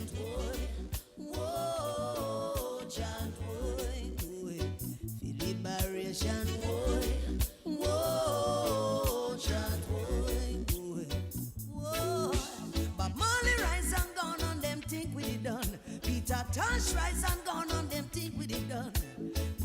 chant boy. Whoa, chant boy, boy. For liberation boy. Whoa, chant boy, boy. Whoa. But Molly rise and gone on them think we it done. Peter Tosh rise and gone on them think we it done.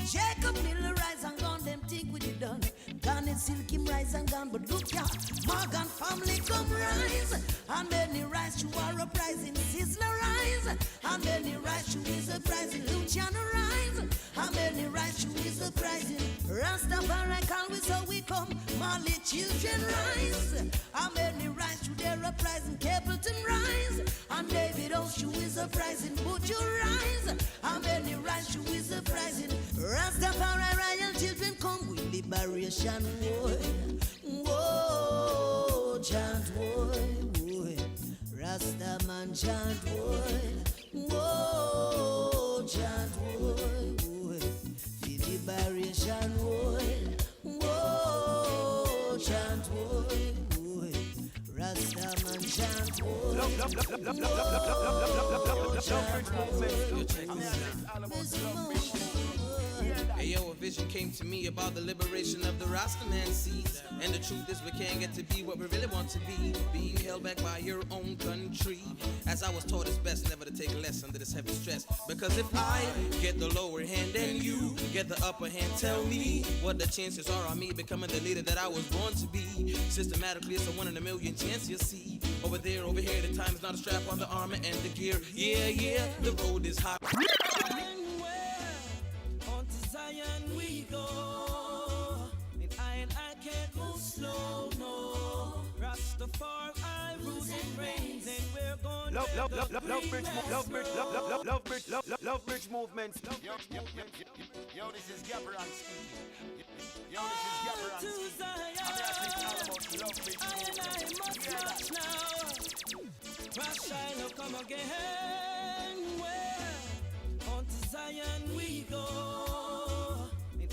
Jacob Miller rise and gone them think we it done. Garnet Silkim rise and gone, but look ya, Morgan family come rise. And then he rise to our uprising, Sizzler rise. And then he rise to his uprising, Luciano rise. And then he rise to his uprising, Rastafari call we so we come, Mali children rise. And then he rise to their uprising, Capleton rise. And David Oshu is uprising, Butcher rise. And then he rise to his uprising, Rastafari royal children come with liberation boy. Whoa, chant boy, boy. Rasta man chant boy. Whoa, chant boy, boy. The liberation boy. Whoa, chant boy, boy. Rasta man chant boy. Hey yo, a vision came to me about the liberation of the Rastaman seeds. And the truth is we can't get to be what we really want to be, being held back by your own country. As I was taught, it's best never to take less under this heavy stress. Because if I get the lower hand and you get the upper hand, tell me what the chances are on me becoming the leader that I was born to be. Systematically, it's a 1 in a million chance you see. Over there, over here, the time is not a strap on the armor and the gear. Yeah, yeah, the road is hot. Zion we go, and I can't move slow, no. Rastafari rules and reigns, and we're going love bridge movements. Yo, this is Gabriel speaking. Yo, this is Gabriel speaking. I must march now. Rastafari come again. Where on to Zion we go.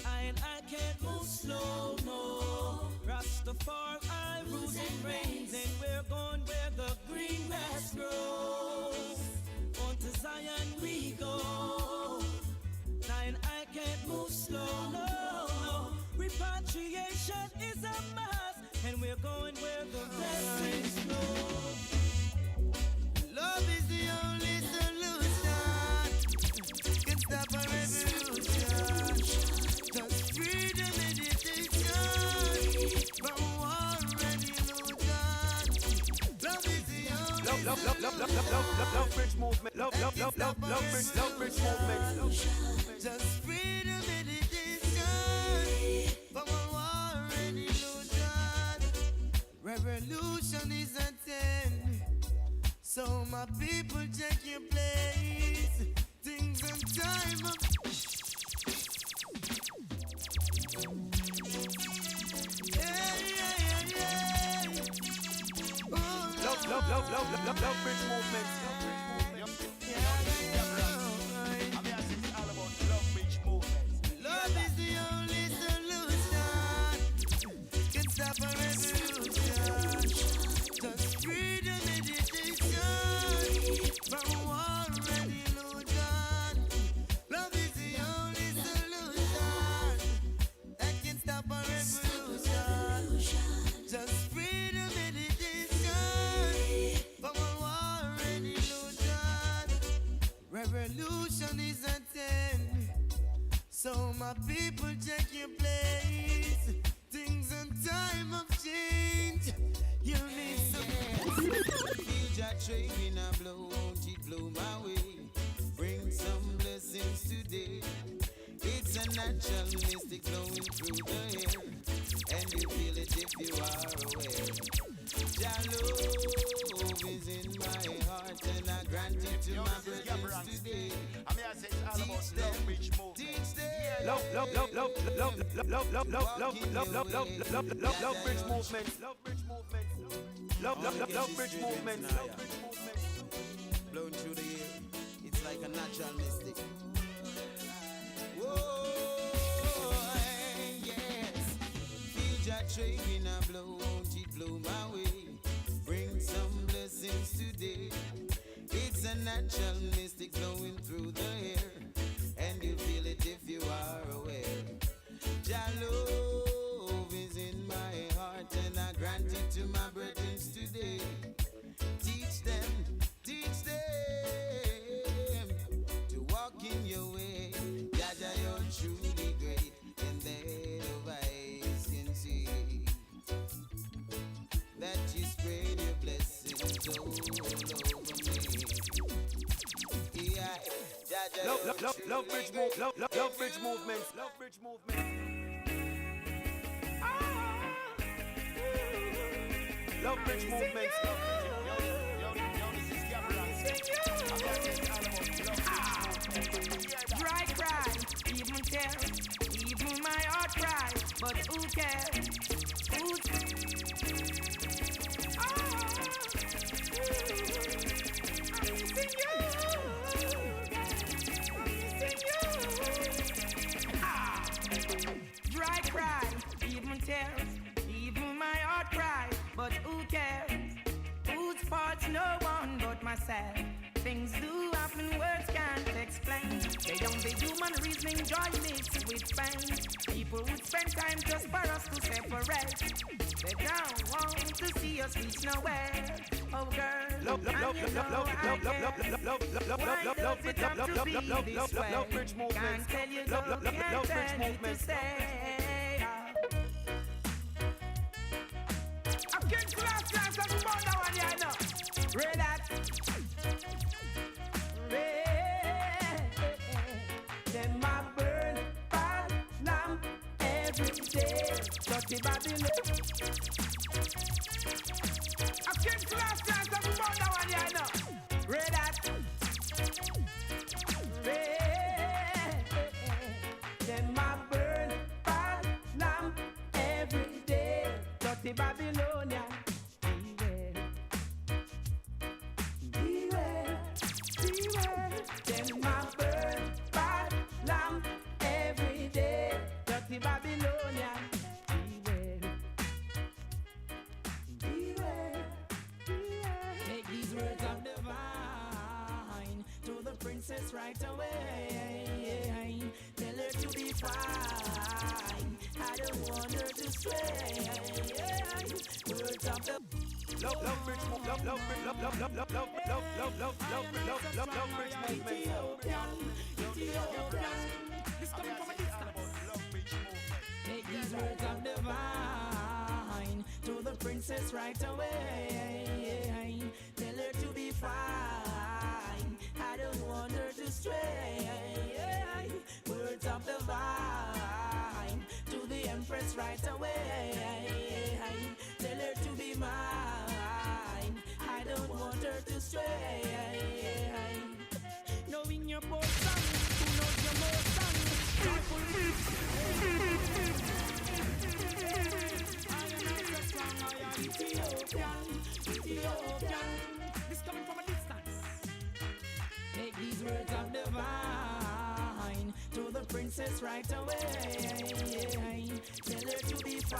And I can't move slow, no. Rastafari rules and reigns, and we're going where the green grass grows. On to Zion we go. And I can't move slow, no. Repatriation is a must, and we're going where the blessings flow. Love is the only solution. Can stop a revolution. Just freedom meditation from war and illusion. Love is the only love bridge movement. Love bridge movement. Just freedom meditation from war and illusion. Revolution is at 10. So my people check your place. Things and time of Love bridge movement. Love is the only solution. Can stop a revolution. Just freedom meditation from war and illusion. Love is the only solution that can stop a revolution. Just freedom meditation from war and illusion. Revolution is at 10. So my people check your place. Things and time of change. You need some. Feel that train in a blow, won't it blow my way? Bring some blessings today. It's a natural mystic flowing through the air, and you feel it if you are aware. Jah love is in my heart, and I grant it to my brothers today. I mean, I say it's all about love bridge movement. Teach them. Love bridge movement. Love bridge movement. Love bridge movement. Blowing through the air, it's like a natural mystic. Whoa, yes. Feel that train in a blow, won't it blow my way? Bring some blessings today. It's a a natural mystic flowing through the air, and you feel it if you are aware. Jah love is in my heart, and I grant it to my brethren today. Teach them to walk in your way. Jah, Jah, you're truly great, and that of eyes can see. That you spread your blessings all over me. Yeah, Jah, Jah, Love bridge movements. Love bridge movements. Love bridge movements. This is Dry cry, even tear, even my heart cry, but who cares? Who's I'm missing you. Dry cry, even tears, even my heart cry, but who cares? Whose fault's no one but myself. Things do happen, words can't explain. They only human reasoning, joy mixed with pain. People would spend time just for us to separate. They don't want to see us reach nowhere. Oh girl, and you know I care. Why does it have to be this way? Can't tell you go, can't tell you to stay. I'm getting to last chance of the bond one, yeah, I know. Read that. Then my burn bad lamp every day. Dirty Babylon. I came to last chance of the bond one, yeah, I know. Read that. Then my burn bad lamp every day. Dirty Babylonia. Beware. Then my burn bad lamp every day. Dirty Babylonia. Beware. Take these words of divine to the princess right away. Tell her to be fine. I don't want her to stray. Words of the love bridge movement. Love bridge movement. This coming from a distance. Take these words of divine to the princess right away. Tell her to be fine. I don't want her to stray. Words of divine to the empress right away. Tell her to be mine. I don't want her to stray. Knowing your portion, who knows your motion. I am Ethiopian. This coming from a distance. Take these words of divine to the princess right away. Tell her to be fine.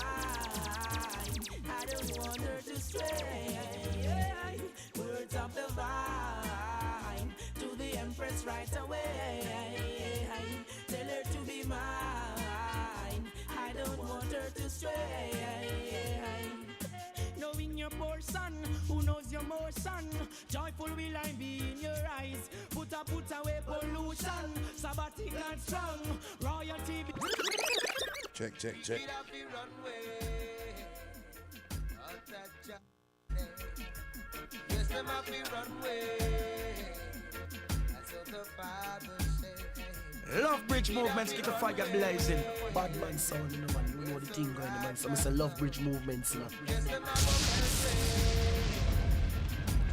I don't want her to stray. Words of divine to the empress right away. Tell her to be mine. I don't want her to stray. Knowing your portion, who knows your motion. Joyful will I be in your eyes. Put away pollution. Sabbatic and strong. Royalty. Check. Yes, them have to run away. That's what the Bible says. Love Bridge Movements, keep the fire blazing. Bad man sound, you know, man. You know the thing going on, man. So I say Love Bridge Movements, you know. Yes, them have to say.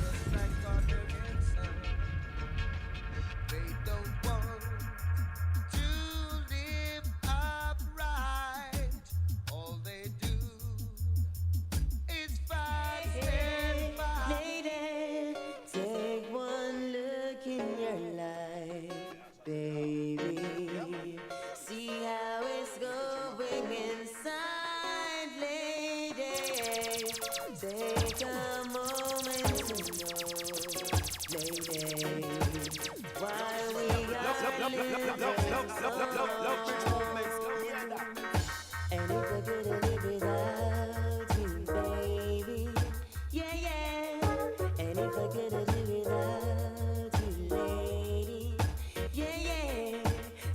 Just like God and Son. They don't want to live upright. All they do is fast and fight. Lady, take one look in your life, baby. See how it's going inside, lady.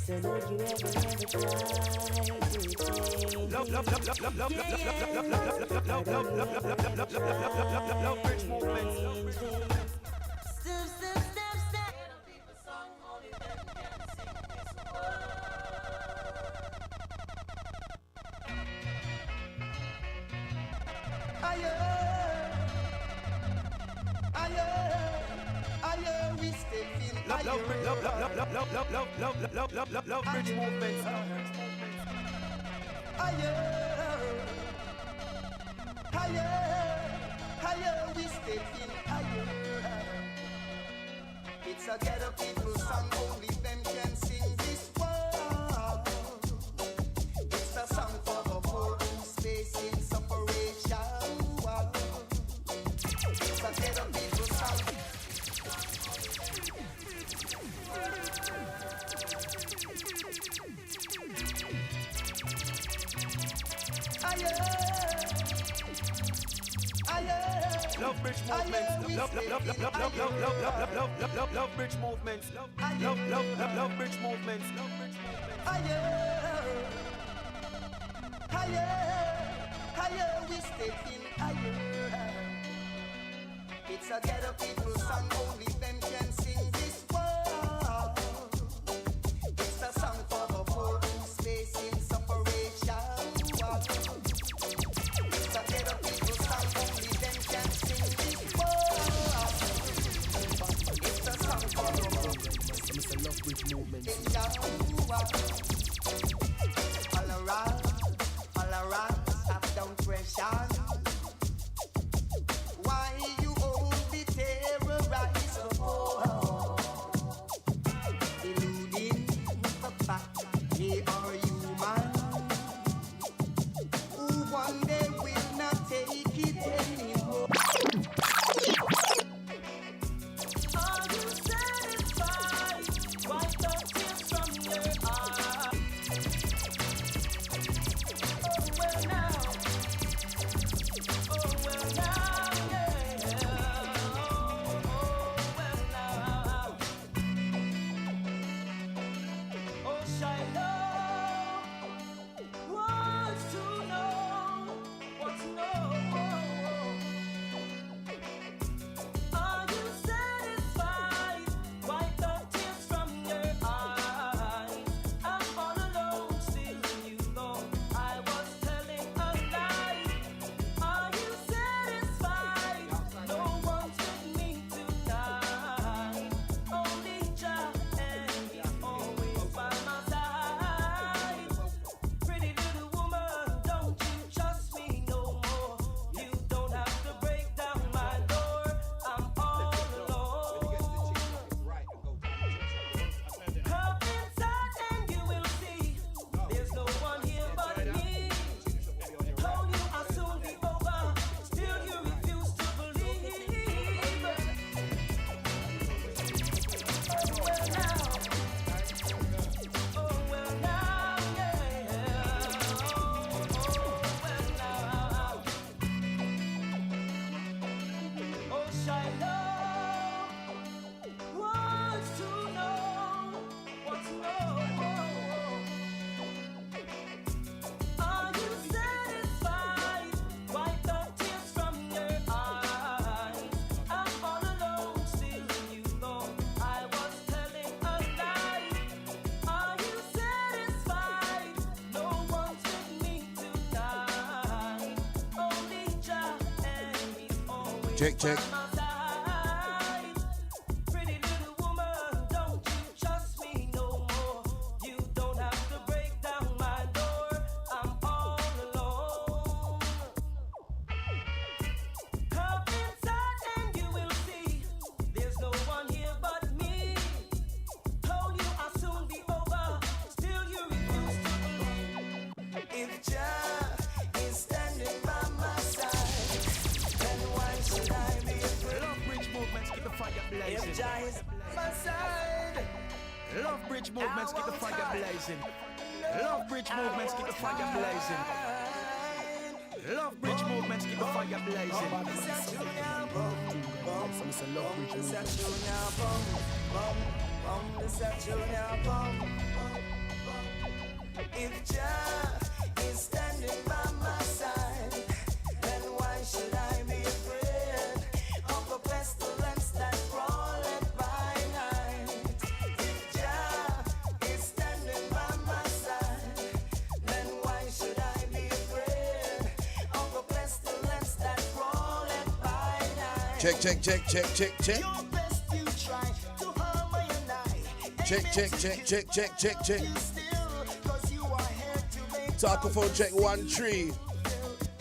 So don't you ever try to change. Love bridge movements. Step, step, step, step. We stay feel Love bridge movements. Higher, we stay feel higher. It's a ghetto people song, only them can sing this world. It's a song for the poor in space in separation. It's a ghetto people song. Love bridge movements. Love bridge movements. Love bridge movements. Higher, we stay in higher. It's a ghetto people song, only them can sing this world. It's a song for the poor in space in separation. It's a ghetto people song, only them can sing this world. It's a song for the poor. It's a love bridge movement. All around, up down pressure. Why you only terrorize the poor? Eluding the fact they are human, who one day will not take it anymore. Are you satisfied? Wipe the tears from your eyes. Oh well now, yeah. Oh Shiloh wants to know what's Are you satisfied? Wipe the tears from your eyes. I'm all alone, still you know I was telling a lie. Are you satisfied? No one's with me tonight. Only Jah and me always by my side. Pretty little woman, don't you trust me no more? You don't have to break down my door. I'm all alone. Come inside and you will see. There's no one here but me. Told you I'll soon be over. Still you refuse to believe. Oh well now, yeah. Oh Shiloh wants to know what's Are you satisfied? Wipe the tears from your eyes. I'm all alone, still you know I was telling a lie. Are you satisfied? No one's with me tonight. Only Jah and me always Check, check. by my side. Pretty little woman, don't you trust me no more? You don't have to break down my door. I'm all alone. Come inside and you will see. There's no one here but me. Told you I'll soon be over. Still you refuse to believe. If Jah is standing by my side, then why should I be afraid? Love bridge movements, keep the fire blazing. If Jah is by my side, Love bridge movements, keep the fire blazing. Love bridge movements, keep the fire blazing. Love bridge movements, keep the fire blazing. It's a love bridge movement. If Jah is standing by my side, then why should I be afraid of the pestilence that crawleth by night? If Jah is standing by my side, then why should I be afraid of the pestilence that crawleth by night? Check, check, check, check, check, check. Your best you try to harm my and I. Check, check, check, check, check, check, check. Still, 'cause you are here to make Talkaphone check 1 3.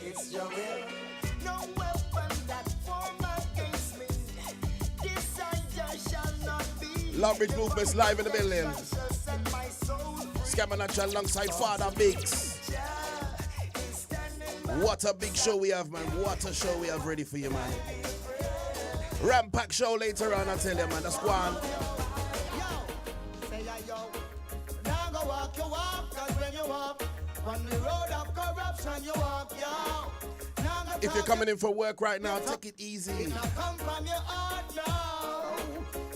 it's your will. No weapon that form against me. This I just shall not be. Love Bridge Movements live in the building. Precious and my soul. Scammer Natural alongside Father Biggs. Jah is standing by. What a big show we have, man. What a show we have ready for you, man. Rampack show later on, I tell you, man. That's one. Say yo, now go walk your walk, 'cause when you walk on the road of corruption, you walk, yo. Now go If you're coming in for work right now, take it easy. now come from your heart now.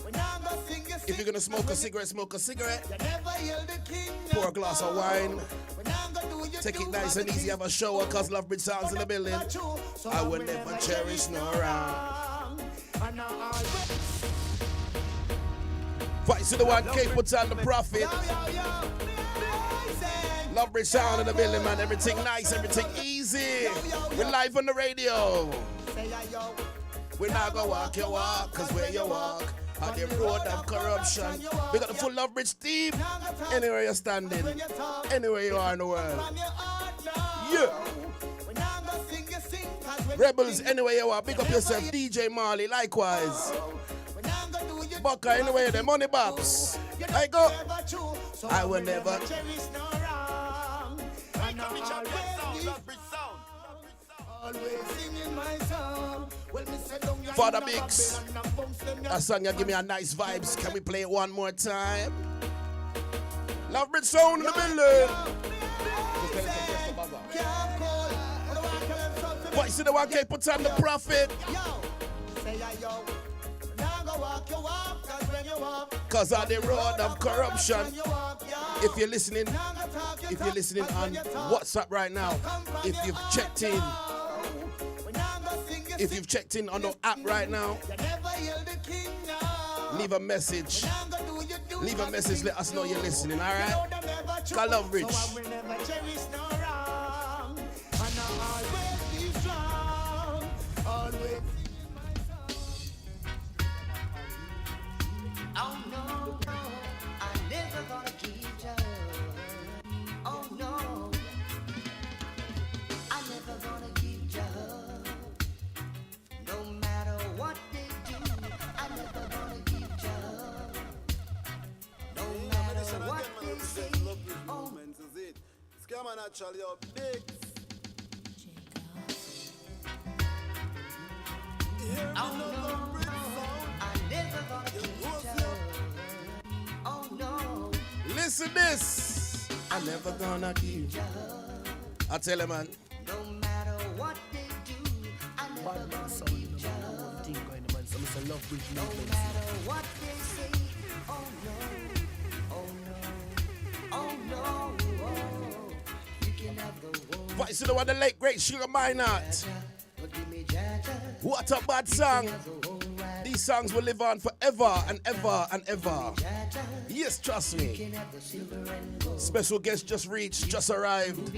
When I go sing you If you're gonna smoke a cigarette, smoke a cigarette. you never hear the king. Pour a glass of wine. When I go do you Take do it nice what and the easy. king- Have a shower, cause Love Bridge sounds in the building. So I will never cherish no wrong. And now always. Vice to the one, K puts on the prophet. Yo, yo, yo. Blazing. Love Bridge sound in the building, man. Everything nice, everything easy. We're live on the radio. Say yo. We're not gonna walk your walk, cause where you walk on the road of corruption. We got the full Love Bridge team. Anywhere you're standing, When you talk anywhere you are in the world. from your heart now. Yeah. When I go sing, you sing, 'cause when Rebels, anywhere you are, big up yourself. DJ Marley, likewise. when I go do you Bucker, anywhere the money bops. I go. never true. So I will never. cherish no wrong. And I always singing my song. Well, me say don't you Father know Biggs. Babylon and bumps them That song you give me a nice vibes. Can we play it one more time? Love Bridge sound in the building. Voice to the one, K puts on the prophet. Yo, say yo. Now go walk your walk, 'cause when you walk, Cause on the road of corruption. when you walk, yo. If you're listening, Now go talk your if you're talk, listening 'cause on when you talk, WhatsApp right now, if you've checked in, when I go sing, you if sing. you've checked in on the app right now, You never hear the king now. leave a message. Now go do you do Leave a what message, the let us know you're king listening, do. alright? You know them never true. Call Love Bridge. So I will never cherish no wrong. And I'll always be strong. Always. Oh no, no, I'm never gonna keep you. Oh no, I'm never gonna keep you. No matter what they do, I'm never gonna keep you. No matter what they say. Oh, Scammer Natural, yo, big. oh no, I'm never gonna keep you. Oh no, Listen this. I'm never gonna give. I tell you, man. no matter what they do, I'm never gonna keep you. No matter what they say. Oh no, oh no, oh no, oh. You can have the world, Voice to the one, the late great Sugar Minot. but give me Jaja. What a bad song. These songs will live on forever and ever and ever. Yes, trust me. Special guest just reached, just arrived.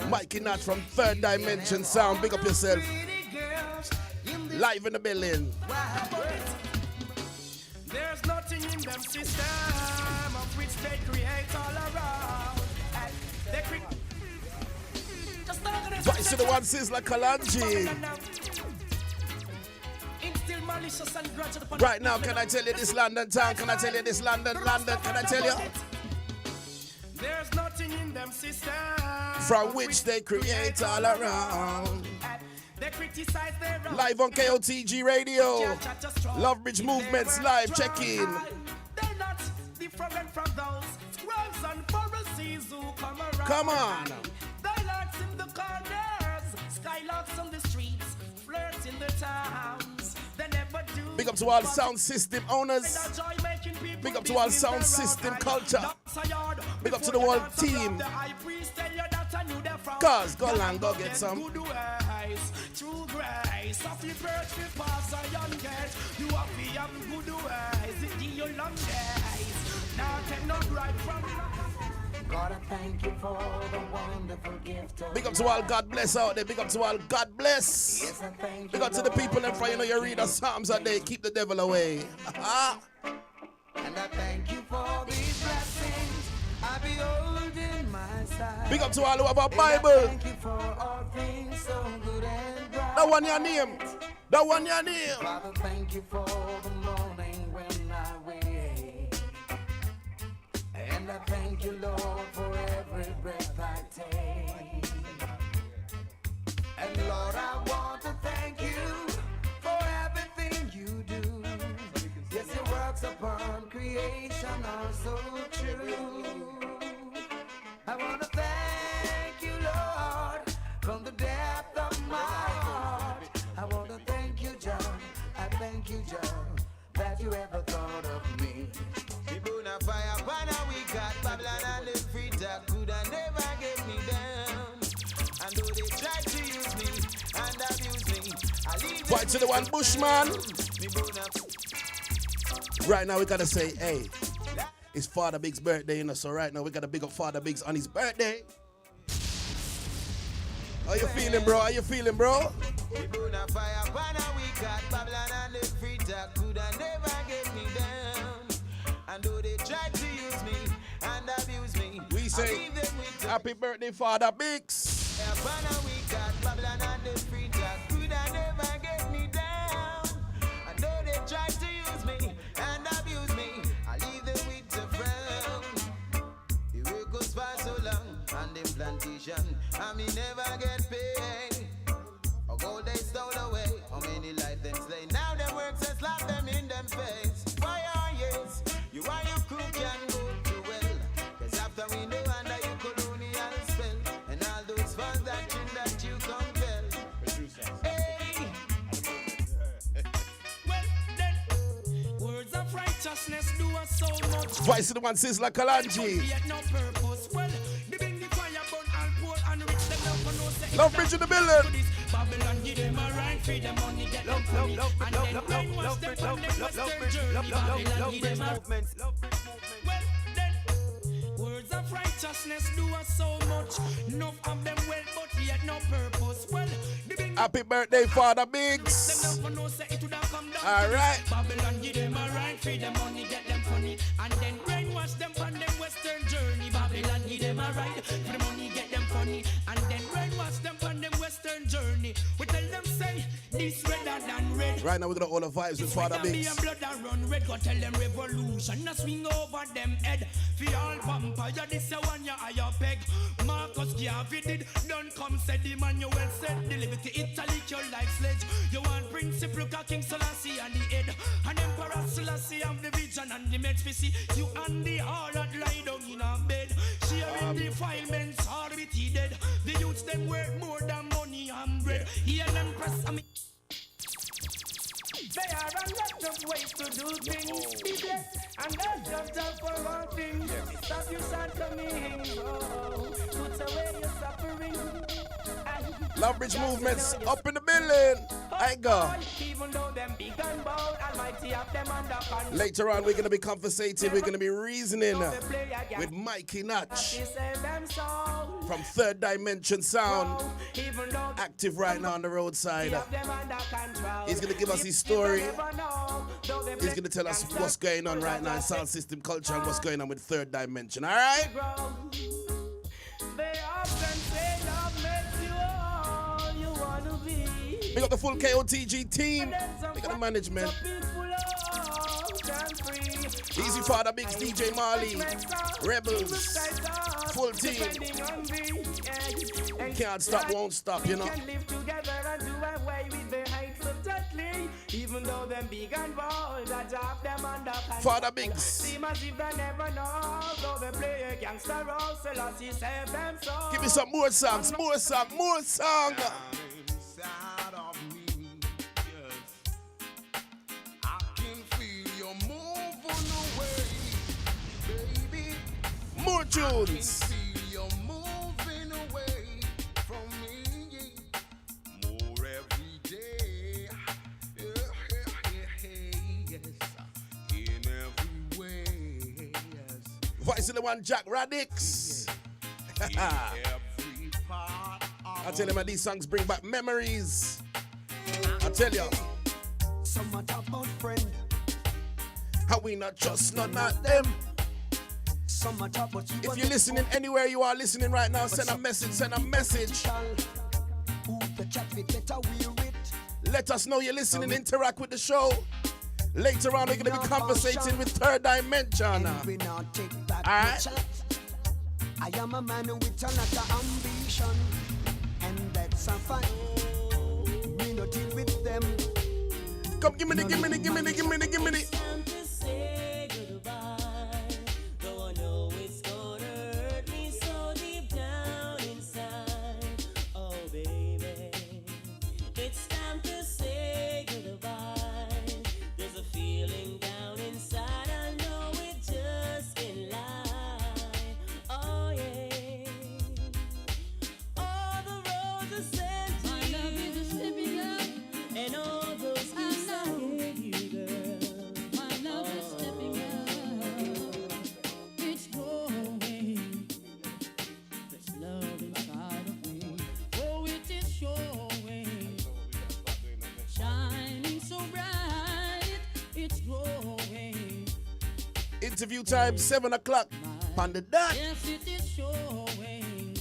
Mikey Nat from Third Dimension Sound. Big up yourself. Live in the building. There's nothing in them system of which they create all around. And they just talk of this Voice to the one, Sizzla Kalanji. Instill malicious and grudge upon Right now, can I tell you this London town? Can I tell you this London? Can I tell you? There's nothing in them system From which they create all around. And they criticize their own. Live on KOTG Radio. Love Bridge Movements live. Check in. They're not different from those scribes and Pharisees who come around. Come on. They lurks in the corners, skylarks on the streets, flirts in the towns. They never do. Big up to all sound system owners. Big up to all sound system culture. Big up to the whole team. Cause go and go get some. True grace, of the birds we pass a young days. You have to have good ways, it give you long days. Now take no right from God, I thank you for the wonderful gift of Big up to all God bless out there. Big up to all God bless. Yes, I thank Big up to the people in front. You know you read the Psalms a day. Keep the devil away. And I thank you for these blessings I behold in my sight. Big up to all who have a Bible. Thank you for all things so good and bright. That one your name. That one your name. Father, thank you for the morning when I wake. And I thank you, Lord, for every breath I take. And Lord, I want to thank you for everything you do. Yes, your works upon creation are so true. I want to thank you, Lord, from the depth of my heart. I want to thank you, John. I thank you, John, that you ever thought of me. We burn a fire, banner we got Babylon and the free talk could have never get me down. And though they try to use me and abuse me, I leave them. Fight to the one Bushman. We burn up. Right now we gotta say, hey, it's Father Big's birthday, you know. So right now we gotta big up Father Big's on his birthday. How you feeling, bro? How you feeling, bro? We burn a fire, banner we got Babylon and the free talk could have never get me down. And though they tried to use me and abuse me, We say, happy birthday, Father Biggs. a banner we got Babylon and the free talk could have never get me down. And though they tried to use me and abuse me, I leave them with a frown. The work goes for so long on them plantation, and me never get paid. A gold they stole away, how many life them slay? Now them works and slap them in them face. Why are yes, you are your crew can go to well. Cause after we know under your colonial spell, and all those funds that you compel. Hey. Well, then, words of righteousness do us so much. Vice to the one Sizzla Kalanji. We had no purpose. Well, the bring the fire burn all poor and rich them love for no say. Love Bridge in the building. Babylon give them a right, free them money, get them money, and then brainwash them from them western journey. Babylon give them a well, then, words of righteousness do us so much. Enough of them well, but yet no purpose. Well, the bring Happy birthday, Father them Biggs. love for no say it would have come down. All right. Babylon give them a right, free them money, get them funny, and then brainwash them from them western journey. Babylon give them a right, for the money, get them funny, and then brainwash them from them western journey. We tell them say this redder than red. Right now we're gonna all the vibes with Father Biggs. Blood that run red, go tell them revolution. A swing over them head. For all vampire, this a one ya a your peg. Marcus Garvey did, don't come said the man you well said. Deliver to Italy, your like sledge. You want principle, King Selassie and the head. And Emperor Selassie have the vision and the meds. See you and the harlot lie down in a bed. Sharing defilements, all with he dead. The youths them worth more than money and bread. He and press I mean. There are a lot of ways to do things. Be blessed, and that's just all for one thing. Stop your son coming, put away your suffering. Love Bridge movements up in the building. I go. Even though them big and bold, Almighty have them under control. Later on, we're gonna be conversating. We're gonna be reasoning with Mikey Natch from Third Dimension Sound. Active right now on the roadside. He's gonna give us his story. He's gonna tell us what's going on right now in sound system culture and what's going on with Third Dimension. All right. They often say love makes you all you wanna be. We got the full KOTG team. We got the management. Easy Father Biggs, DJ Marley, Rebels, full team. Can't stop, won't stop, you know. Even though them big and bold, I drop them under control. Father Biggs. Seem as if they never know, though they play a gangster role, Selassie save them so. Give me some more songs, more song, more song. Inside of me, yes. I can feel you moving away, baby. More tunes. You're moving away from me more every day. Yes. In every way. Yes. Voice of the one, Jack Radix. In every part I tell him these songs bring back memories. I tell you. Some talk about friend. How we not trust none of them. Some talk about you. If you're listening anywhere you are listening right now, send a message, send a message. Who the chat with better wear it. Let us know you're listening, interact with the show. Later on, we're going to be conversating with Third Dimension. We not take back Alright. the chat. I am a man with a lot of ambition, and that's a fact. We not deal with them. Come, give me the. Time to say goodbye. Though I know it's gonna hurt me so deep down inside. Oh baby, it's time to say goodbye. There's a feeling down inside. I know it just can't lie. Oh yeah. All the roads are set to my love is a slipping up, and all those gifts I gave you, girl. My love is slipping up. It's growing. This love inside of me. Oh, it is showing. Shining so bright. It's growing. Interview time, 7 o'clock. On the dot. Yes, it is showing.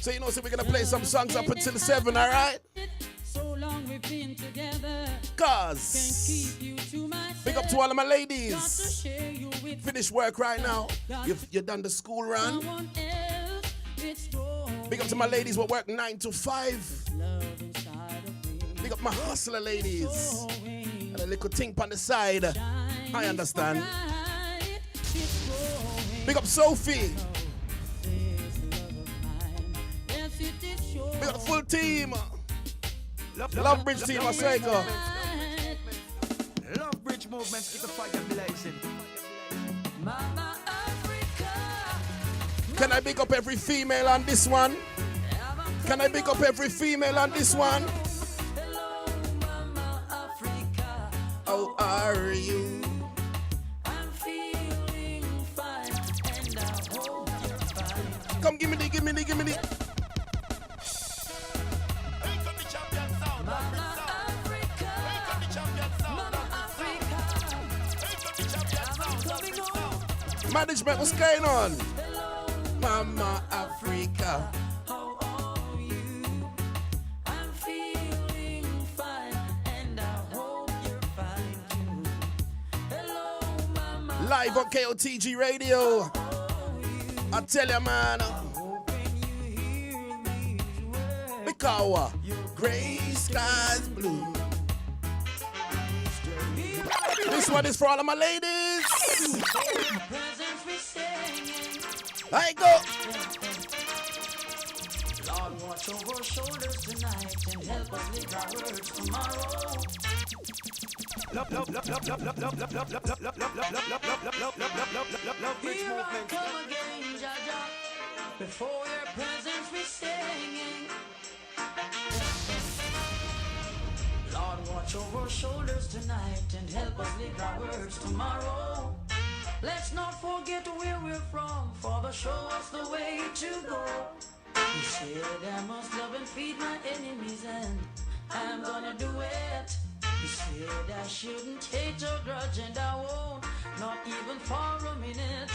So you know, so we're going to play some songs up until 7, all right? So long we've been together. Can't Cause, keep you to myself. big up to all of my Got to ladies. share you with Finish work right now. You done the school run. someone else. It's growing. Big up to my ladies who work 9 to 5. Love inside of me. Big up my hustler ladies. Growing. And a little thing on the side. I understand. Bright. It's growing. Big up Sophie. This love of mine. Yes, it is showing. Big up the full team. Love Bridge team, I say go. Love Bridge movements, keep the fire blazing. Mama Africa. Can I big up every female on this one? Can I big up every female on this one? Hello, Mama Africa. How are you? I'm feeling fine, and I hope you're fine. Come give me the. Hey, come the champion sound. Mama Africa. Hey, come the champion sound. Mama Africa. Hey, come the champion sound. Coming home. Management, what's going on? Hello, Mama Africa. how are you? I'm feeling fine, and I hope you're fine too. Hello, Mama. Live on KOTG Radio. How are you? I tell you, man. Hoping you hear these words. Because gray skies blue. This one is for all of my ladies. Presents we singing. I go. Lord, watch over our shoulders tonight and help us live our words tomorrow. Here I come again, Jaja. Before your presence we singing. Lord, watch over our shoulders tonight and help us live our words tomorrow. Let's not forget where we're from, Father, show us the way to go. He said I must love and feed my enemies, and I'm gonna do it. He said I shouldn't hate or grudge, and I won't, not even for a minute.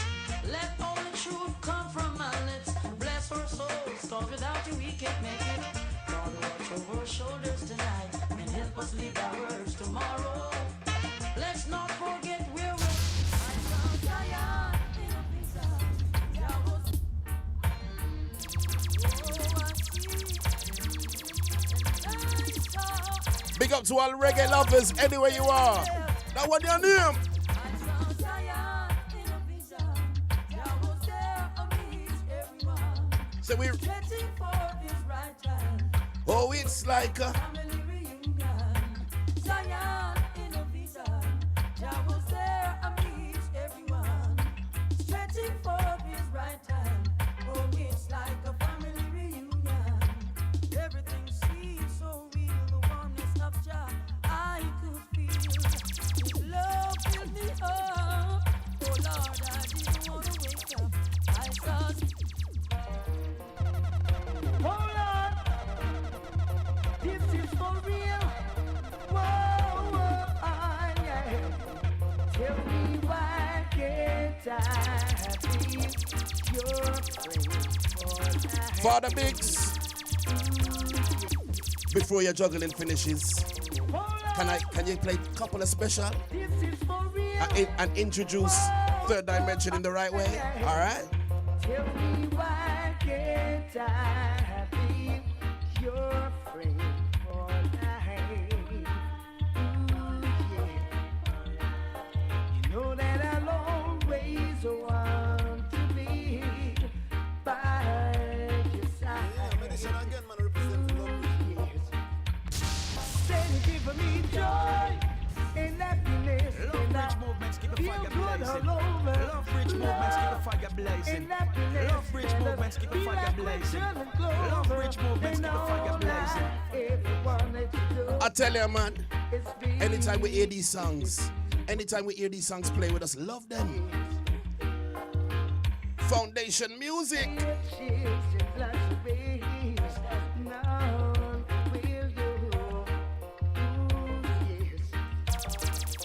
Let only truth come from my lips. Bless our souls, cause without you we can't make it. Lord, watch over our shoulders tonight and help us live our words tomorrow. Let's not forget where we're. I found Zion in a pizza. That was. Big up to all reggae lovers anywhere you are. That one your name. So we. Oh, it's like a. Stretching for his right hand. Father Biggs, before your juggling finishes, can you play a couple of special and introduce Third Dimension in the right way? All right. Tell me why can't I be your friend for life? Ooh, yeah. You know that I'll always want to be by your side. Steady give me joy and happiness. Love Bridge Movements, keep the fire blazing. Love Bridge Movements, keep the fire blazing. Love Bridge Movements, keep the fire blazing. Love Bridge Movements, keep the fire blazing. I tell you, man, anytime we hear these songs play with us, love them. Foundation music.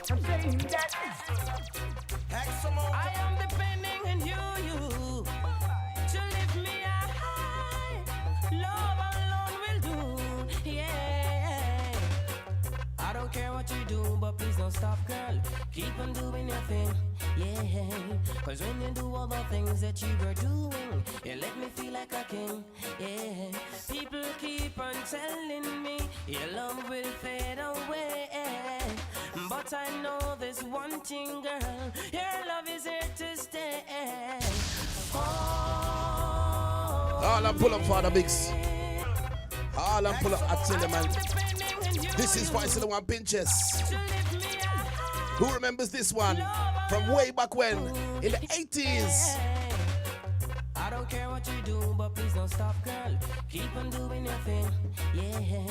I'm saying that I am depending on you to lift me high. Love alone will do, yeah. I don't care what you do, but please don't stop, girl. Keep on doing your thing, yeah. Cause when you do all the things that you were doing, you let me feel like a king, yeah. People keep on telling me your love will fade away, but I know this one thing, girl, your love is here to stay. All I'm pull up, Father Biggs. All I'm pull up, I tell you, man. This is Voice of the One Pinches. Who remembers this one from way back when, in the 80s? I don't care what you do, but please don't stop, girl. Keep on doing your thing, yeah.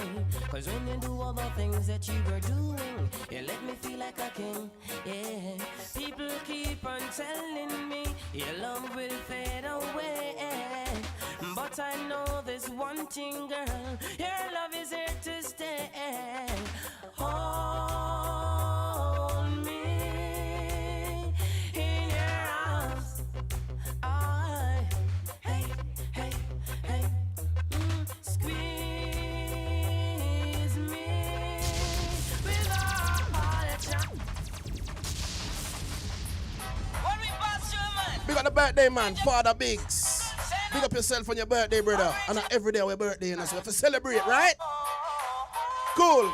Cause when you do all the things that you were doing, you let me feel like a king, yeah. People keep on telling me your love will fade away, but I know this one thing, girl, your love is here to stay. Hold me in your arms. Squeeze me with all your charm. When we pass you, man. Big up the birthday, man, Father Biggs. Big up yourself on your birthday, brother. And not every day our birthday, and so we have to celebrate, right? Cool.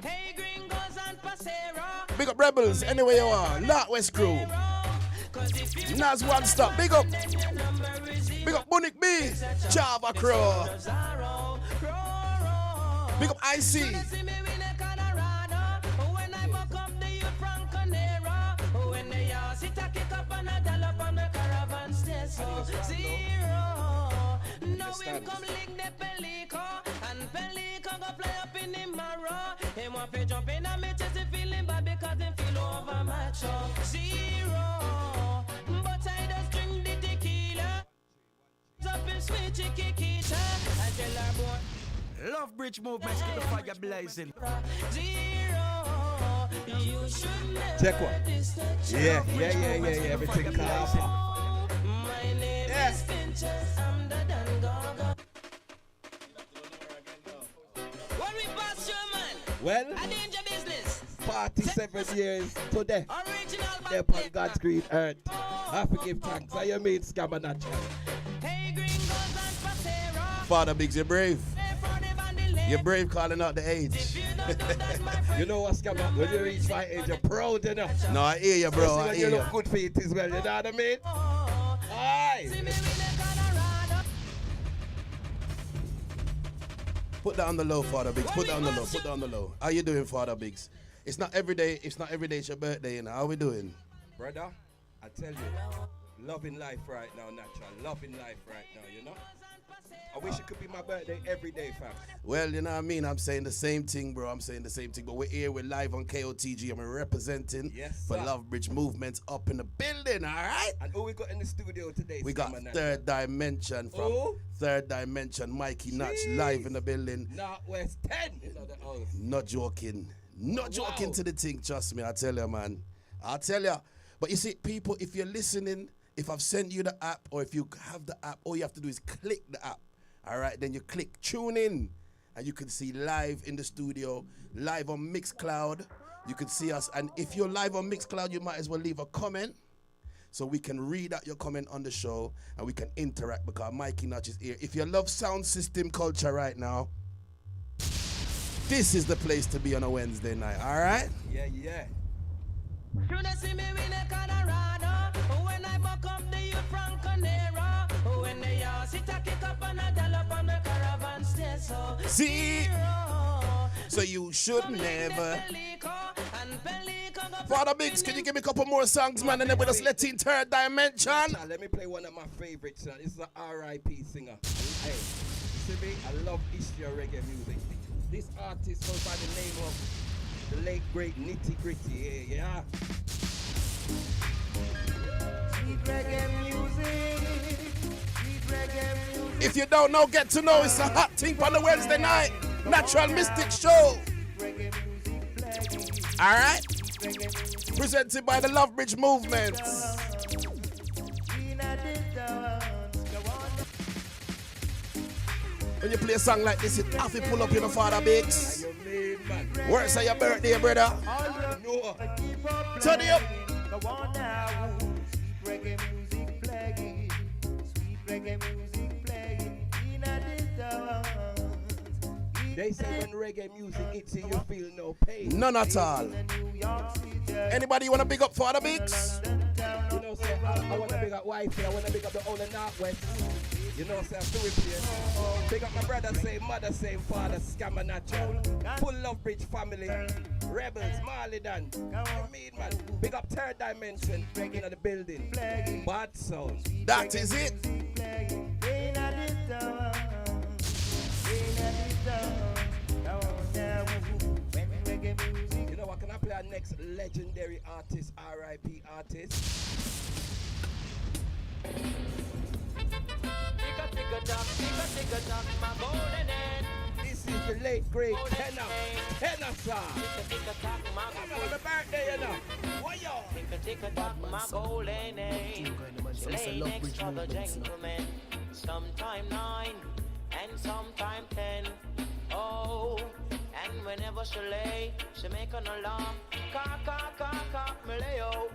Hey, gringos and pasero. Big up Rebels, anywhere you are. Lot West Crew. Nas One Stop. Big up. Big up Bunik B. Java Crow. Big up IC. Come lick the pelico, and pelico go fly up in the marrow. Him want to jump in and me chest feeling bad because him feel over macho. Zero, but I just drink the tequila. Up in sweet chiquita, I tell her boy. Love Bridge Movements, keep the fire blazing. Zero, you should never. Check one. Yeah. Everything calm. My name is Finches, I'm the Dangogo. When we pass you, man. Well, I danger business. 47 years today. Original Upon God's green earth. I have to give thanks. I mean, scam and natural. Hey, gringos and pasero. Father Biggs, you're brave. You're brave calling out the age. You know what's coming? When you reach my age, you're proud enough. No, I hear you, bro. I When hear you you. look good for it as well, you know what I mean? Aye. Put that on the low, Father Biggs. Put that on the low. Put that on the low. How you doing, Father Biggs? It's not every day. It's not every day. It's your birthday, you know. How we doing? Brother, I tell you, loving life right now, natural. Loving life right now, you know? I wish it could be my birthday every day, fam. Well, you know what I mean? I'm saying the same thing, bro. I'm saying the same thing. But we're here. We're live on KOTG. And we're representing for sir. Love Bridge Movements up in the building, all right? And who we got in the studio today? We got Scammer Third Dimension from Who? Third Dimension. Mikey Notch Jeez. live in the building. Northwest 10. Not joking. Not joking to the thing, trust me. I tell you, man. I tell you. But you see, people, if you're listening, if I've sent you the app, or if you have the app, all you have to do is click the app. All right, then you click tune in, and you can see live in the studio, live on Mixcloud. You can see us, and if you're live on Mixcloud, you might as well leave a comment, so we can read out your comment on the show, and we can interact, because Mikey Notch is here. If you love sound system culture right now, this is the place to be on a Wednesday night, all right? Yeah, yeah. You dey see me in a Colorado, when I buck up the youth from Conero, when they all sit a kick up and a dollop on the caravan stay so. See? So you should never. Father Biggs, can you give me a couple more songs, man, and then we'll just let in Third Dimension? Let me play one of my favorites. This is an R.I.P. singer. Hey, see me? I love history of reggae music. This artist goes by the name of the late great Nitty Gritty. Yeah. Sweet reggae music, sweet reggae music. If you don't know, get to know. It's a hot thing on the Wednesday night. Natural Mystic Show. All right? Presented by the Love Bridge Movement. When you play a song like this, it have to pull up in the Father Biggs. Where's your birthday, brother? No. Turn it up. They say when reggae music hits you, you feel no pain. None at all. Anybody want to big up Father Biggs? You know, say, I want to big up wifey, I want to big up the old and Northwest. You know, say, I'm still replay. Big up my brother, same mother, same father, Scammer Natural. Full Love Bridge family. Rebels, Marley Dan. I mean, man. Big up Third Dimension, in the building. Bad sound. That is it. You know what, can I play our next legendary artist, R.I.P. artist? This is the late great Tenor. Tenor song. I'm on the birthday, you know. What y'all? My golden age. She lay next to the gentleman. Sometime 9 and sometime 10. Oh, and whenever she lay, she make an alarm. Cock, cock, cock, cock, me lay, oh.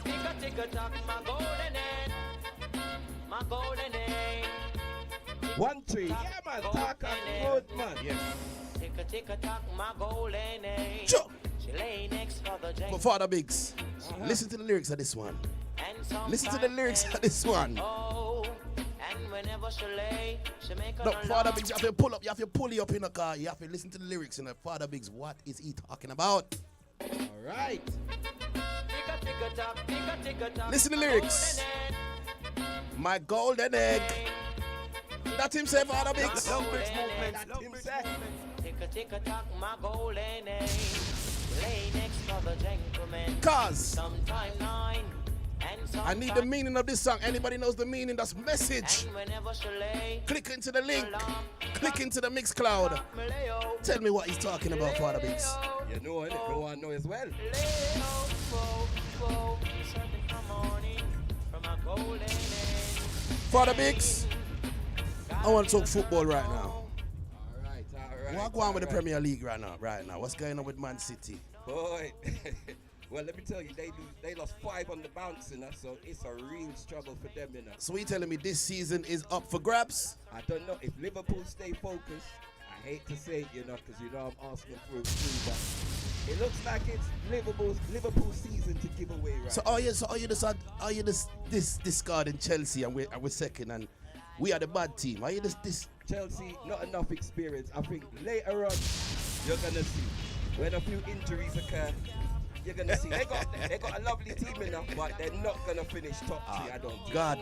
Tick-a-tick-a-tock, my golden age. My golden age. 1 3. Yeah, man. Talk and good, man. Yes. Tick-a-tick-a-tock, my golden age. Sure. She lay next for the gentleman. But Father Biggs, listen to the lyrics of this one. Listen to the lyrics of this one. Oh, and whenever she lay, she make No, Father Biggs, you have to pull up, you have to pull you up in the car, you have to listen to the lyrics in the Father Biggs. What is he talking about? All right. Listen to the lyrics. My golden egg. That him say, Father Biggs. Love Bridge Movement. That him say. Tick-a-tick-a-tock, my golden age. Lay next for the gentleman. Cause Sometime 9 and sometime I need the meaning of this song. Anybody knows the meaning? That's message. and whenever she lay, Click into the link. Click into the Mixcloud. me lay, oh. Tell me what he's talking about, Father Biggs. You know it. No one know as well. Lay, oh, oh, oh. Searching for morning from a golden age. Father Biggs, I want to talk football right now. All right. What's going on with the Premier League right now? What's going on with Man City? Boy. Well, let me tell you, they lost 5 on the bounce, you know, so it's a real struggle for them, you know. So you telling me this season is up for grabs? I don't know if Liverpool stay focused. I hate to say it, you know, because you know I'm asking for a free, but it looks like it's Liverpool season to give away, right? So are you this discarding Chelsea and we're second and we are the bad team? Are you this? Chelsea, not enough experience. I think later on, you're gonna see when a few injuries occur. You're gonna see they got a lovely team enough, but they're not gonna finish top 3. I don't think. God,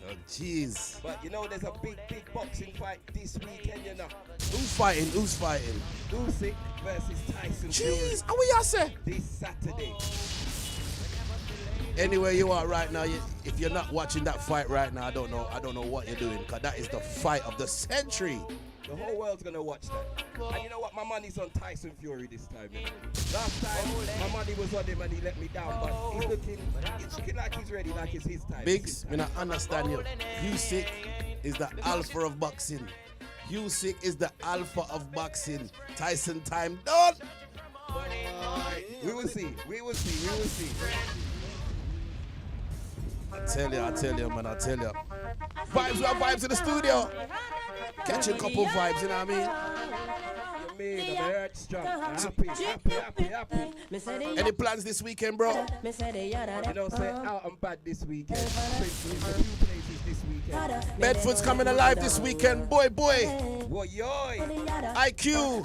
oh jeez. But you know, there's a big boxing fight this weekend. You know, Who's fighting? Usyk versus Tyson Fury Jeez, how we y'all say? this Saturday. Anywhere you are right now, if you're not watching that fight right now, I don't know what you're doing, because that is the fight of the century. The whole world's gonna watch that. And you know what? My money's on Tyson Fury this time. You know? Last time, my money was on him and he let me down. But he's looking like he's ready, like it's his time. Biggs, me not understand you. Usyk is the alpha of boxing. Usyk is the alpha of boxing. Tyson time done. We will see. We will see. We will see. I tell you, man, I tell you. Vibes, we have vibes in the studio. Catch a couple vibes, you know what I mean? I'm hurt strong. Happy. Any plans this weekend, bro? You know, say out and bad this weekend. A few places this weekend. Bedford's coming alive this weekend, boy. Yoy. IQ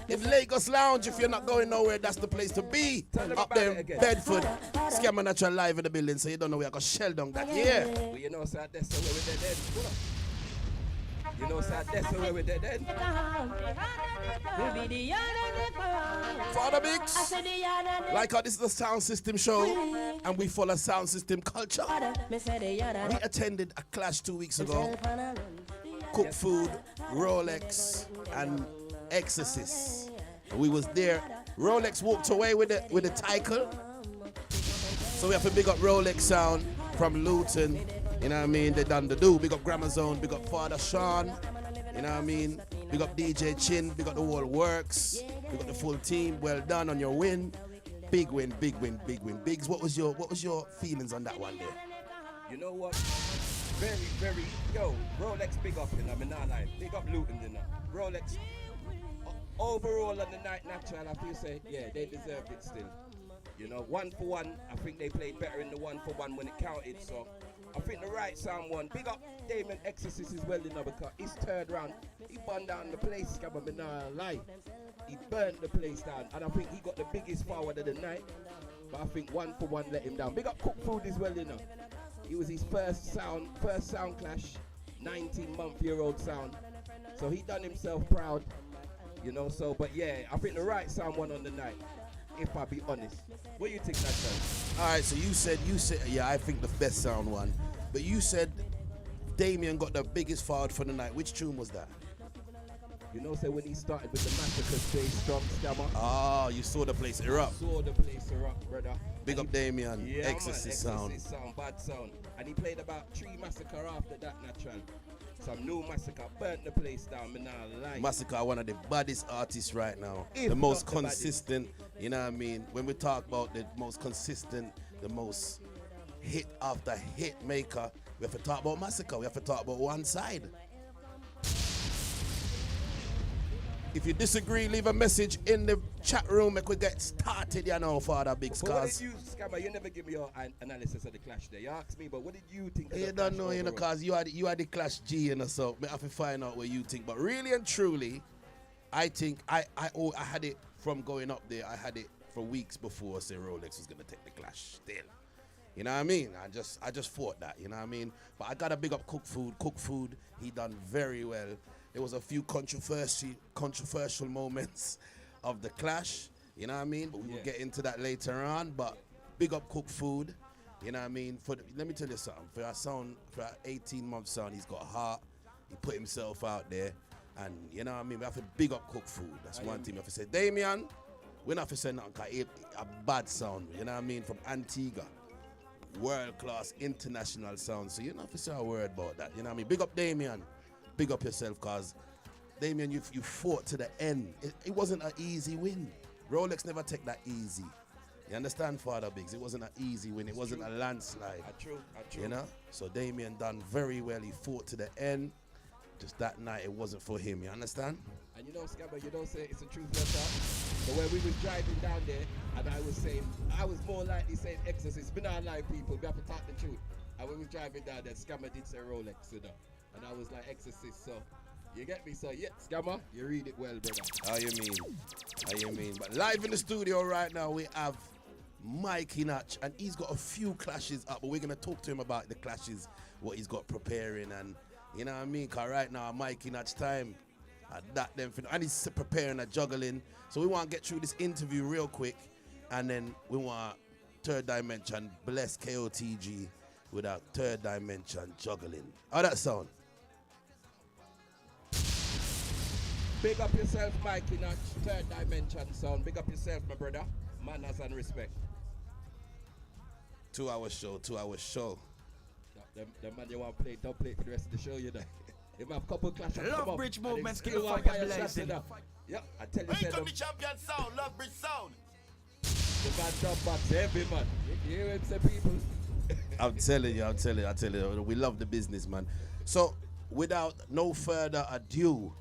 in Lagos Lounge. If you're not going nowhere, that's the place to be. Up there in Bedford. Scammer Natural live in the building, so you don't know where I got shell down that year. Well, you know, so that's the way we're dead. You know, so that's the way we're dead. Father Biggs, like how this is a sound system show and we follow sound system culture. We attended a clash 2 weeks ago. Cook Food, Rolex, and Exorcist. We was there. Rolex walked away with the title. So we have to big up Rolex Sound from Luton. You know what I mean? They done the do. Big up Grammar Zone, big up Father Sean. You know what I mean? Big up DJ Chin, big up the whole works. Big up the full team. Well done on your win. Big win. Biggs, what was your feelings on that one there? You know what? Very, Rolex big up, you know, I mean, not like, big up Luton, you know. Rolex, overall on the night natural, I feel say, yeah, they deserved it still. You know, 1 for 1, I think they played better in the 1 for 1 when it counted, so I think the right sound won. Big up Damon Exorcist as well, you know, because his third round, he burned down the place, I mean, not lie. He burned the place down, and I think he got the biggest forward of the night, but I think 1 for 1 let him down. Big up Cook Food as well, you know. It was his first sound clash, 19-month-year-old sound. So he done himself proud, you know, so, but yeah, I think the right sound won on the night, if I be honest. What do you think that sound? All right, so you said, yeah, I think the best sound won. But you said Damien got the biggest forward for the night. Which tune was that? You know, so when he started with the Massacre Stay Strong Scammer. Ah, you saw the place erupt. Saw the place erupt, brother. Big up Damien, yeah, Exorcist sound. Bad sound. And he played about 3 Massacre after that, natural. Some new Massacre burnt the place down, man, nah, lie. Massacre, one of the baddest artists right now. If the most not the consistent, you know what I mean? When we talk about the most consistent, the most hit after hit maker, we have to talk about Massacre. We have to talk about one side. If you disagree, leave a message in the chat room and we get started, you know, Father Biggs. But what did you, Scammer, you never give me your analysis of the clash there. You asked me, but what did you think of you the don't clash know, you know, because you had the clash G, you know, so I have to find out what you think. But really and truly, I think I had it from going up there. I had it for weeks before, say Rolex was going to take the clash still. You know what I mean? I just thought that, you know what I mean? But I got to big up Cook Food, he done very well. There was a few controversial moments of the clash, you know what I mean? But we will get into that later on. But big up Cook Food, you know what I mean? Let me tell you something. For our 18-month son, he's got heart. He put himself out there. And you know what I mean? We have to big up Cook Food. That's one thing we have to say. Damien, we don't have to say nothing because a bad sound, you know what I mean? From Antigua. World-class international sound. So you don't have to say a word about that, you know what I mean? Big up Damien. Big up yourself, because Damien, you fought to the end. It wasn't an easy win. Rolex never take that easy. You understand, Father Biggs? It wasn't an easy win. It wasn't a landslide. True. You know? So Damien done very well. He fought to the end. Just that night, it wasn't for him. You understand? And you know, Scammer, you don't say it's a truth letter. But when we was driving down there, and I was more likely saying Exorcist. But not like people, we have to talk the truth. And when we was driving down there, Scammer did say Rolex, you know. And I was like Exorcist, so you get me? So yeah, Scammer, you read it well, brother. How you mean? But live in the studio right now, we have Mikey Natch, and he's got a few clashes up, but we're going to talk to him about the clashes, what he's got preparing, and you know what I mean? Because right now, Mikey Natch time, and he's preparing a juggling. So we want to get through this interview real quick, and then we want Third Dimension, bless Kotg with a Third Dimension juggling. How that sound? Big up yourself, Mikey Notch, Third Dimension Sound. Big up yourself, my brother. Manners and respect. 2 hour show, 2 hour show. The man you want to play, don't play for the rest of the show, you know. If I have a couple clashes, Love Bridge Movements, keep keep the on fire fire blazing. Yeah, I tell you, Hey, said come the the champion sound, Love Bridge sound. man jump back heavy, man. You hear him say, people? I'm telling you, we love the business, man. So, without no further ado,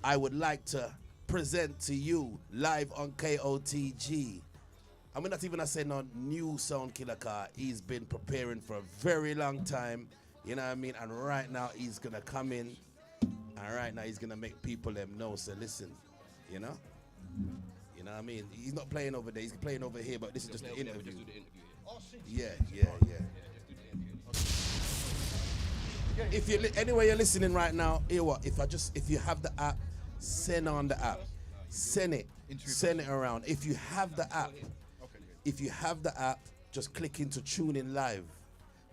I would like to present to you live on KOTG. I'm not even say no new sound killer car. He's been preparing for a very long time, you know what I mean? And right now he's gonna come in, and right now he's gonna make people them know. So listen, you know what I mean? He's not playing over there, he's playing over here, but this is just the interview. Yeah. If you anyway you're listening right now, hear what? If you have the app, send on the app, send it around. If you have the app, just click into Tune In Live.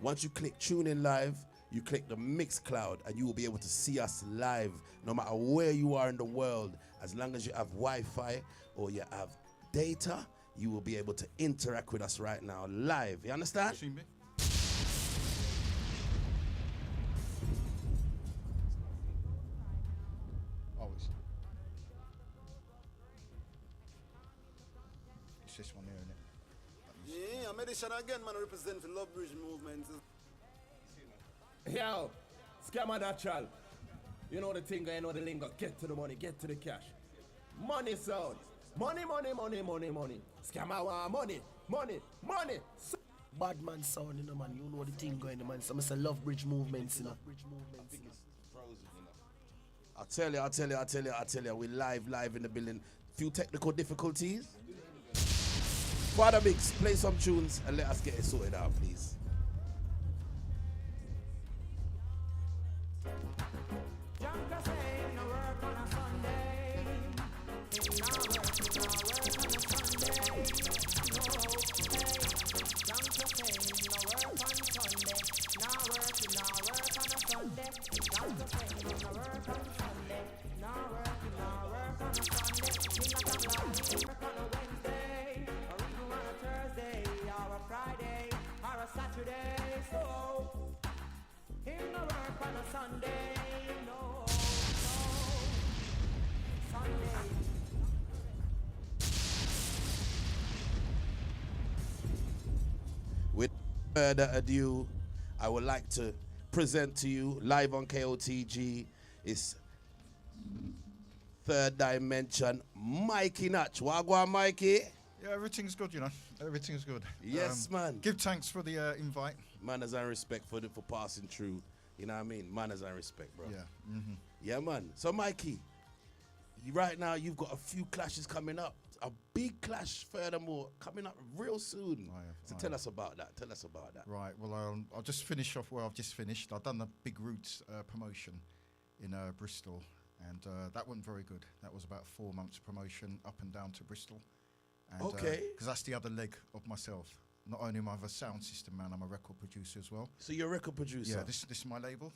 Once you click Tune In Live, you click the Mix Cloud, and you will be able to see us live, no matter where you are in the world. As long as you have Wi-Fi or you have data, you will be able to interact with us right now live. You understand? See me? Always. It's this one here, isn't it? Yeah, I'm edition again, man, represent the Love Bridge movement. Yo, scammer natural. You know the thing, you know the lingo. Get to the money, get to the cash. Money sound. Money. Scammer want money. Bad man sound, you know, man. You know the thing going, man. So I say Love Bridge movements, you know. I'll tell you. We live in the building. Few technical difficulties. Father Biggs, play some tunes and let us get it sorted out, please. With further ado, I would like to present to you live on KOTG is Third Dimension, Mikey Natch. Wagwan, Mikey. Yeah, everything's good, you know. Everything's good. Yes, man. Give thanks for the invite. Manners and respect for passing through. You know what I mean? Manners and respect, bro. Yeah. Yeah, man. So, Mikey, right now you've got a few clashes coming up. A big clash, furthermore, coming up real soon. Tell us about that. Right. Well, I'll just finish off where I've just finished. I've done the Big Roots promotion in Bristol, and that went very good. That was about 4 months promotion up and down to Bristol. And, okay. Because that's the other leg of myself. Not only am I a sound system man, I'm a record producer as well. So you're a record producer? Yeah, this is my label.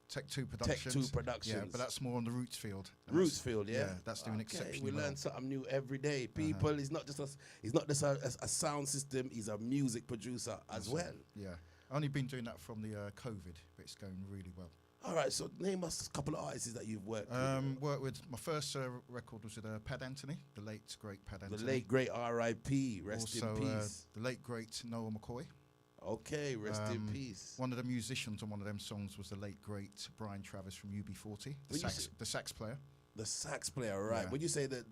Tech 2 Productions. Yeah, but that's more on the roots field. Roots field, yeah. Yeah, that's doing exceptionally We well. learn something new every day. People, he's not just a sound system, he's a music producer as well. Yeah. Only been doing that from the COVID, but it's going really well. All right, so name us a couple of artists that you've worked with. Worked with, my first record was with Pad Anthony, the late, great Pad Anthony. The late, great R.I.P., rest also, in peace. The late, great Noah McCoy. Okay, rest in peace. One of the musicians on one of them songs was the late, great Brian Travis from UB40, the sax player. The sax player, right. Yeah. When you say that,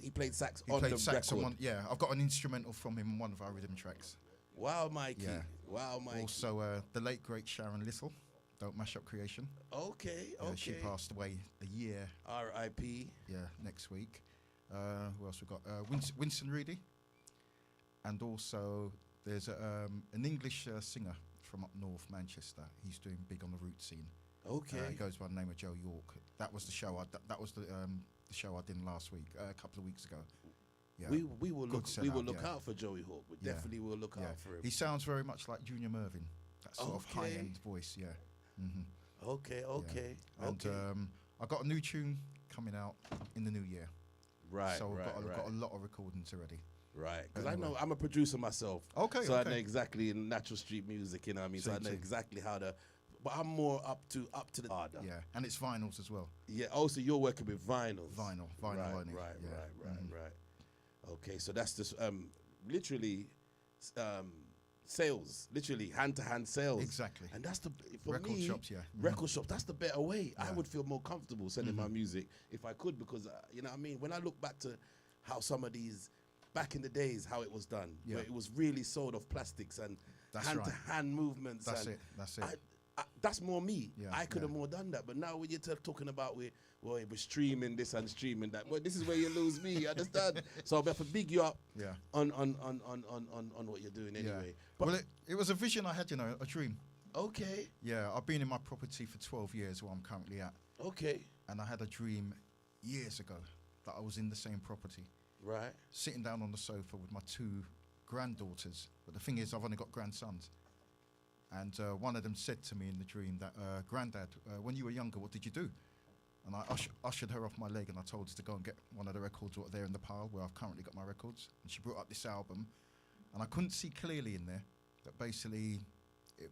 he played sax on the record. Yeah, I've got an instrumental from him on one of our rhythm tracks. Wow, Mikey. Yeah. Wow, Mikey. Also, the late, great Sharon Little. Don't Mash Up Creation. Okay. She passed away a year. R.I.P. Yeah, next week. Who else we got? Winston Reedy. And also, there's an English singer from up north, Manchester. He's doing big on the root scene. Okay. He goes by the name of Joe York. That was the show. That was the show I did last week, a couple of weeks ago. Yeah. We will look out for Joey Hawk. We definitely will look out for him. He sounds very much like Junior Mervin. That sort of high-end voice. Yeah. Okay. And I got a new tune coming out in the new year. Right, So right, I've got a lot of recordings already. Right, because Anyway. I know I'm a producer myself. Okay, so okay. I know exactly in natural street music, you know what I mean? So I know Same. exactly how to, but I'm more up to the harder. Yeah, and it's vinyls as well. Yeah. Oh, so you're working with vinyls. Vinyl Right, only. right, Yeah. right. Okay, so that's just literally sales, literally hand-to-hand sales. Exactly. And that's for Record me, shops, yeah. Record shops, that's the better way. I Yeah. would feel more comfortable selling my music if I could, because you know what I mean, when I look back to how some of these back in the days, how it was done, Yeah. where it was really sold off plastics and That's hand-to-hand movements. That's and it. That's it. that's more me. Yeah, I could have more done that. But now when you're talking about we're streaming this and streaming that, well, this is where you lose me. You understand? So I'll have to big you up. Yeah. On what you're doing anyway. But Well, it was a vision I had, a dream. okay, Yeah, I've been in my property for 12 years, where I'm currently at, okay, and I had a dream years ago that I was in the same property, right, sitting down on the sofa with my 2 granddaughters. But the thing is, I've only got grandsons. And one of them said to me in the dream that, Granddad, when you were younger, what did you do? And I ushered her off my leg, and I told her to go and get one of the records there in the pile where I've currently got my records. And she brought up this album, and I couldn't see clearly in there that basically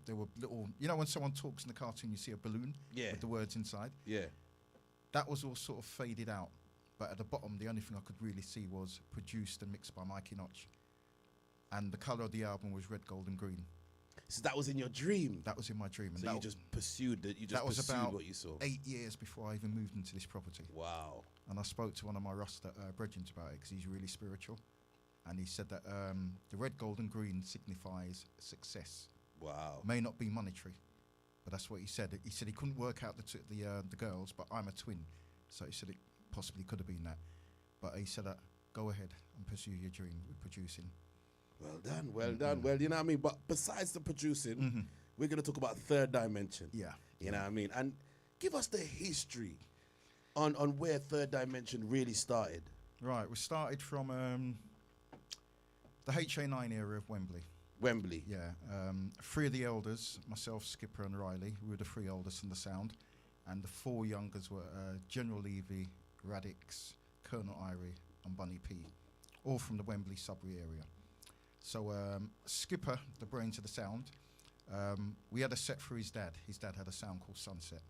there were little, when someone talks in the cartoon, you see a balloon with the words inside. yeah, That was all sort of faded out. But at the bottom, the only thing I could really see was produced and mixed by Mikey Notch. And the colour of the album was red, gold, and green. So that was in your dream. That was in my dream. And So that you just pursued it. You just that was pursued about what you saw. 8 years before I even moved into this property. Wow. And I spoke to one of my Rasta brethren about it, because he's really spiritual. And he said that the red, gold, and green signifies success. Wow. May not be monetary, but that's what he said. He said he couldn't work out the girls, but I'm a twin. So he said it possibly could have been that. But he said that go ahead and pursue your dream with producing. Well done, well done. Well, you know what I mean? But besides the producing, we're going to talk about Third Dimension. Yeah. You know what I mean? And give us the history on where Third Dimension really started. Right, we started from the HA9 area of Wembley. Wembley. Yeah. 3 of the elders, myself, Skipper and Riley, we were the 3 oldest in the sound. And the 4 youngers were General Levy, Radix, Colonel Irie and Bunny P, all from the Wembley Sudbury area. So Skipper, the brains of the sound, we had a set for his dad. His dad had a sound called Sunset.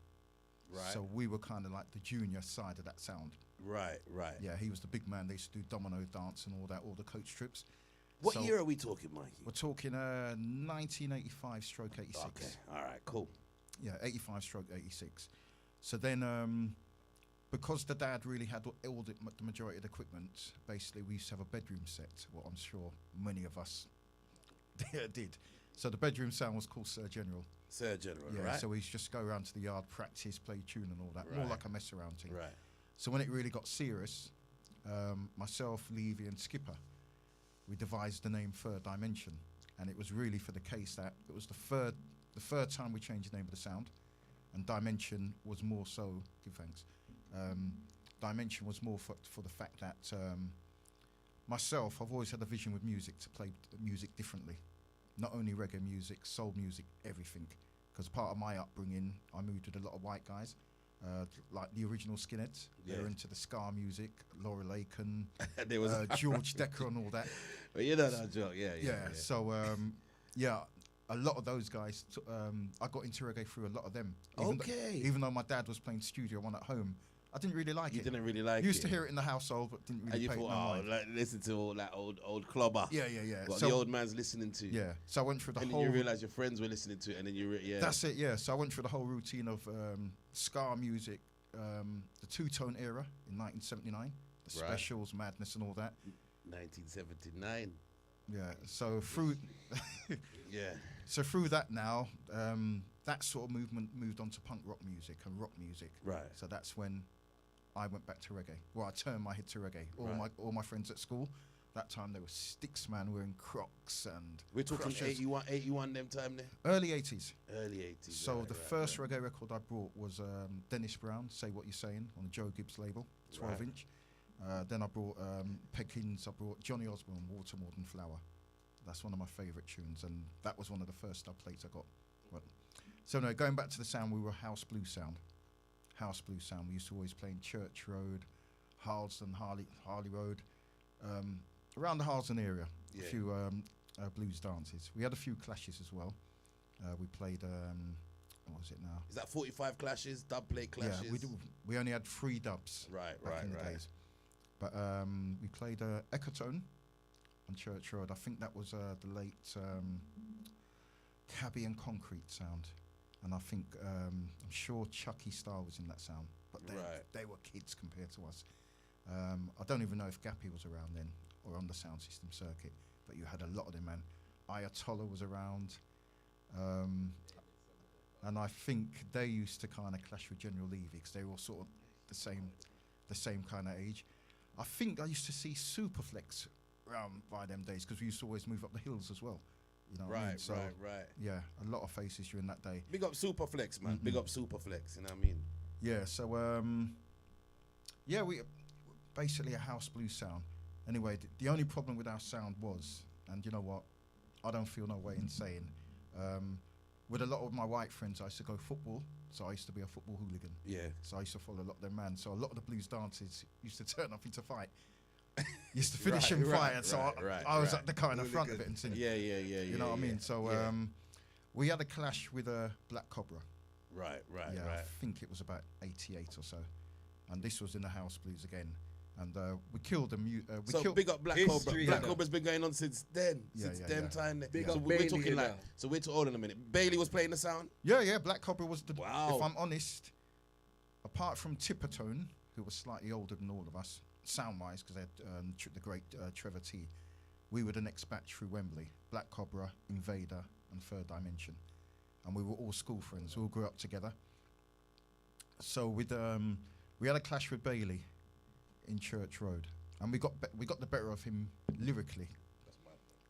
Right. So we were kind of like the junior side of that sound. Right, right. Yeah, he was the big man. They used to do domino dance and all that, all the coach trips. What So year are we talking, Mikey? We're talking 1985/86. Okay, all right, cool. Yeah, 85/86. So then, because the dad really had all the majority of the equipment, basically we used to have a bedroom set, what I'm sure many of us did. So the bedroom sound was called Sir General. Sir General, Yeah, right? so we used to just go around to the yard, practice, play tune and all that, more Right. like a mess around thing. Right. So when it really got serious, myself, Levy and Skipper, we devised the name Third Dimension. And it was really for the case that it was the third time we changed the name of the sound. And Dimension was more so, give thanks, Dimension was more for the fact that myself, I've always had a vision with music to play music differently. Not only reggae music, soul music, everything. Because part of my upbringing, I moved with a lot of white guys, like the original Skinheads. Yeah. They're into the ska music, Laura Laken, There was George Decker and all that. Well, you know that joke, yeah. So, a lot of those guys, I got into reggae through a lot of them. Even though my dad was playing Studio One at home, I didn't really like it. You didn't really like it? Used to hear it in the household, but didn't And really you pay it thought, no mind. like, listen to all that old clobber. Yeah. What So- the old man's listening to. Yeah, so I went through the And whole... then you realise your friends were listening to it, and then yeah. That's it, yeah. So I went through the whole routine of ska music, the two-tone era in 1979, the Right. specials, madness and all that. 1979. Yeah, so through... Yeah. So through that now, that sort of movement moved on to punk rock music and rock music. Right. So that's when I went back to reggae. Well, I turned my head to reggae. Right. All my friends at school, that time they were sticks, man, wearing Crocs and We're talking Crushers. 81 them time there? Early 80s. Early 80s. So right, the right, first right. reggae record I brought was Dennis Brown, Say What You're Saying, on the Joe Gibbs label, 12-inch. Then I brought Pekins, I brought Johnny Osborne, Water More Than Flower. That's one of my favourite tunes, and that was one of the first dub plates I got. Well, so no, going back to the sound, we were a house blues sound. house blues sound. We used to always play in Church Road, Harlesden, Harley Road, around the Harlesden area. Yeah. A few blues dances. We had a few clashes as well. We played. What was it now? Is that 45 clashes, dub plate clashes? Yeah, we do. We only had 3 dubs. Right, back in the days. But we played Ecotone on Church Road. I think that was the late Cabby and Concrete sound. And I think, I'm sure Chucky Star was in that sound. But they were kids compared to us. I don't even know if Gappy was around then or on the sound system circuit. But you had a lot of them, man. Ayatollah was around. And I think they used to kind of clash with General Levy because they were all sort of the same kind of age. I think I used to see Superflex around by them days because we used to always move up the hills as well. You know what I mean? So, right. Yeah, a lot of faces during that day. Big up Superflex, man. Big up Superflex, you know what I mean? Yeah, so, we basically a house blues sound. Anyway, the only problem with our sound was, and you know what, I don't feel no way in saying, with a lot of my white friends, I used to go football, so I used to be a football hooligan. Yeah. So I used to follow a lot of them, man. So a lot of the blues dances used to turn up into fight. Used to finish in fight, and so I was at the kind of front of it and singing. Yeah. You know what I mean? So we had a clash with a Black Cobra. Right. I think it was about 88 or so, and this was in the house blues again. And we killed them. Big up Black Cobra. Black Cobra's been going on since then. Since them time. Big so up we're Bailey, talking like. So we're too old in a minute. Bailey was playing the sound. Yeah. Black Cobra was the. Wow. If I'm honest, apart from Tippertone, who was slightly older than all of us, sound-wise, because they had the great Trevor T, we were the next batch through Wembley. Black Cobra, Invader, and Third Dimension, and we were all school friends. We all grew up together. So with we had a clash with Bailey in Church Road, and we got the better of him lyrically,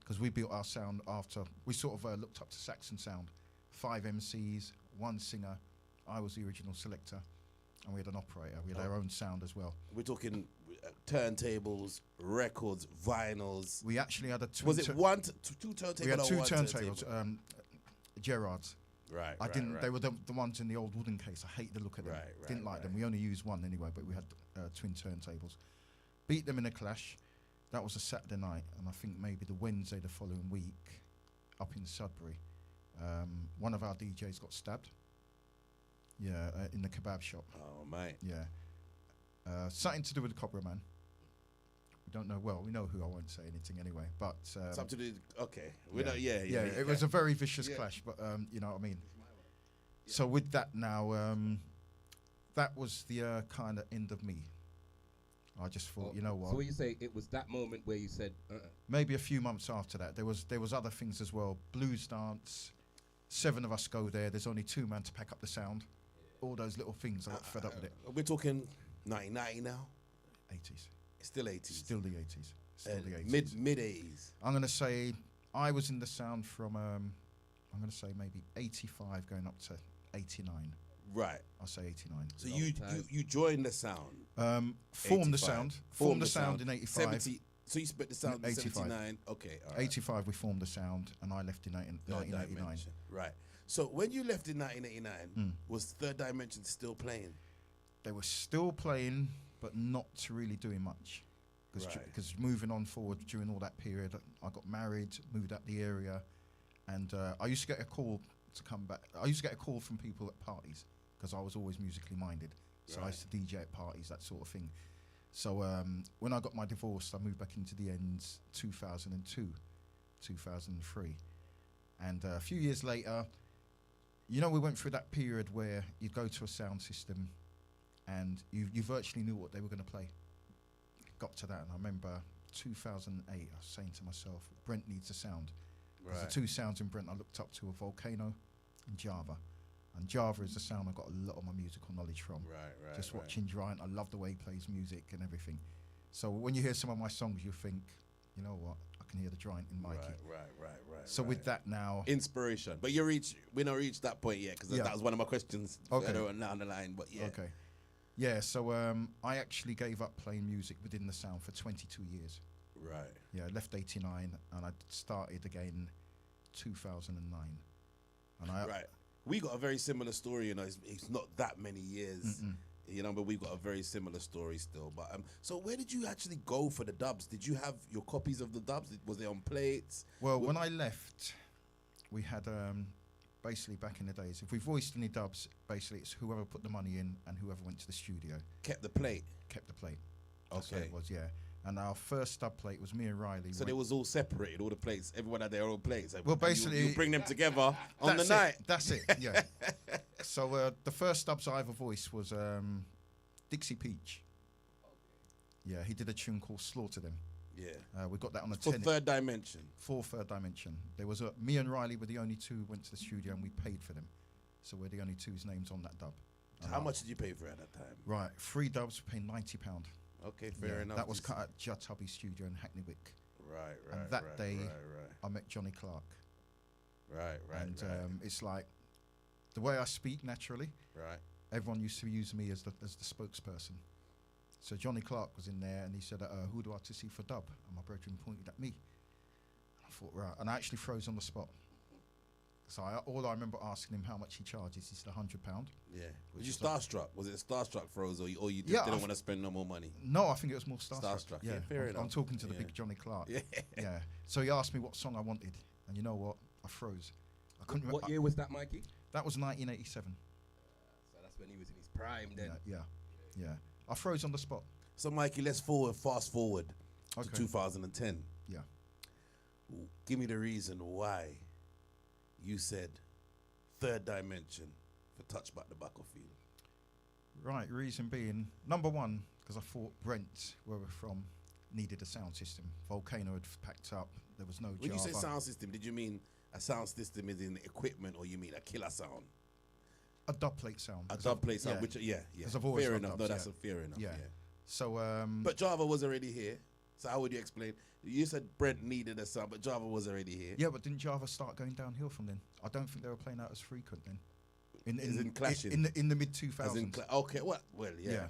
because we built our sound after we sort of looked up to Saxon sound. 5 MCs, 1 singer. I was the original selector, and we had an operator. We had our own sound as well. We're talking turntables, records, vinyls. We actually had a twin. Was it two turntables? We had or 2 one turntables. turntable? Gerard's. Right. I didn't. They were the ones in the old wooden case. I hate the look of them. Didn't like them. We only used 1 anyway, but we had twin turntables. Beat them in a clash. That was a Saturday night, and I think maybe the Wednesday the following week, up in Sudbury, one of our DJs got stabbed. Yeah, in the kebab shop. Oh, mate. Yeah. Something to do with the Cobra Man. We don't know. Well, we know who. I won't say anything anyway. But something to do. Okay. We know. Yeah. It was a very vicious clash, but you know what I mean. So with that now, that was the kind of end of me. I just thought, you know what? So when you say it was that moment where you said, maybe a few months after that, there was other things as well. Blues dance, 7 of us go there. There's only 2 men to pack up the sound. All those little things, I got fed up with it. We're talking 1990 now. 80s. Still 80s. Still the 80s. Still the 80s. Mid 80s. I'm gonna say I was in the sound from I'm gonna say maybe 85 going up to 89. Right. I'll say 89. So you joined the sound. Formed the sound. Formed the sound in 85. 70. So you split the sound in 79. Okay. All right. 85 we formed the sound, and I left in 1989. Right. So when you left in 1989, was Third Dimension still playing? They were still playing, but not really doing much. Because moving on forward during all that period, I got married, moved out the area, and I used to get a call to come back. I used to get a call from people at parties, because I was always musically minded. So I used to DJ at parties, that sort of thing. So when I got my divorce, I moved back into the ends 2002, 2003. And a few years later, you know, we went through that period where you'd go to a sound system and you virtually knew what they were going to play. Got to that, and I remember 2008, I was saying to myself, Brent needs a sound. Right. The 2 sounds in Brent I looked up to were Volcano and Java. And Java is the sound I got a lot of my musical knowledge from. Right. Just watching Giant, I love the way he plays music and everything. So when you hear some of my songs, you think, you know what, I can hear the Giant in Mikey. Right. So with that now, inspiration. But we not reached that point yet, because that was one of my questions further on down the line. But yeah. Okay. Yeah. So I actually gave up playing music within the sound for 22 years. Right. Yeah. I left 89 and I started again 2009. And We got a very similar story, you know. It's not that many years, you know, but we've got a very similar story still. But so where did you actually go for the dubs? Did you have your copies of the dubs? Was they on plates? Well, when I left, we had basically back in the days, if we voiced any dubs, basically it's whoever put the money in and whoever went to the studio. Kept the plate? Kept the plate. That's Okay. what it was, yeah. And our first dub plate was me and Riley. So they was all separated, all the plates. Everyone had their own plates. Well, basically, you bring them together on the That's night. That's it. Yeah. So the first dubs I ever voiced was Dixie Peach. Yeah, he did a tune called Slaughter Them. Yeah. We got that on the For 10. Third Dimension. For Third Dimension. There was me and Riley were the only two who went to the studio and we paid for them. So we're the only two whose names on that dub. How much did you pay for it at that time? Right, 3 dubs paying £90. Okay, fair enough. That was cut at Judd Tubby Studio in Hackney Wick. Right. And that day, I met Johnny Clark. Right. And it's like the way I speak naturally. Right. Everyone used to use me as the spokesperson. So Johnny Clark was in there, and he said, "Who do I to see for dub?" And my brethren pointed at me. I thought, right, and I actually froze on the spot. So all I remember asking him how much he charges. He said £100. Yeah. Was you starstruck? Was it a starstruck froze, or you just didn't want to spend no more money? No, I think it was more starstruck. Starstruck. Yeah, fair enough. I'm talking to the big Johnny Clark. Yeah. Yeah. So he asked me what song I wanted, and you know what? I froze. I couldn't. What year was that, Mikey? That was 1987. So that's when he was in his prime then. Yeah. I froze on the spot. So, Mikey, let's fast forward to 2010. Yeah. Give me the reason why you said Third Dimension for Touch Back the Battlefield. Right, reason being, number one, because I thought Brent, where we're from, needed a sound system. Volcano had packed up. There was no Java. When you say sound system, did you mean a sound system is in equipment, or you mean a killer sound? A dub plate sound. A dub plate sound, which, yeah. Fair enough. No, that's fair enough, yeah. So, but Java was already here. So how would you explain? You said Brent needed a sound, but Java was already here. Yeah, but didn't Java start going downhill from then? I don't think they were playing out as frequent then. In clashing? In the mid-2000s. Okay, well, yeah.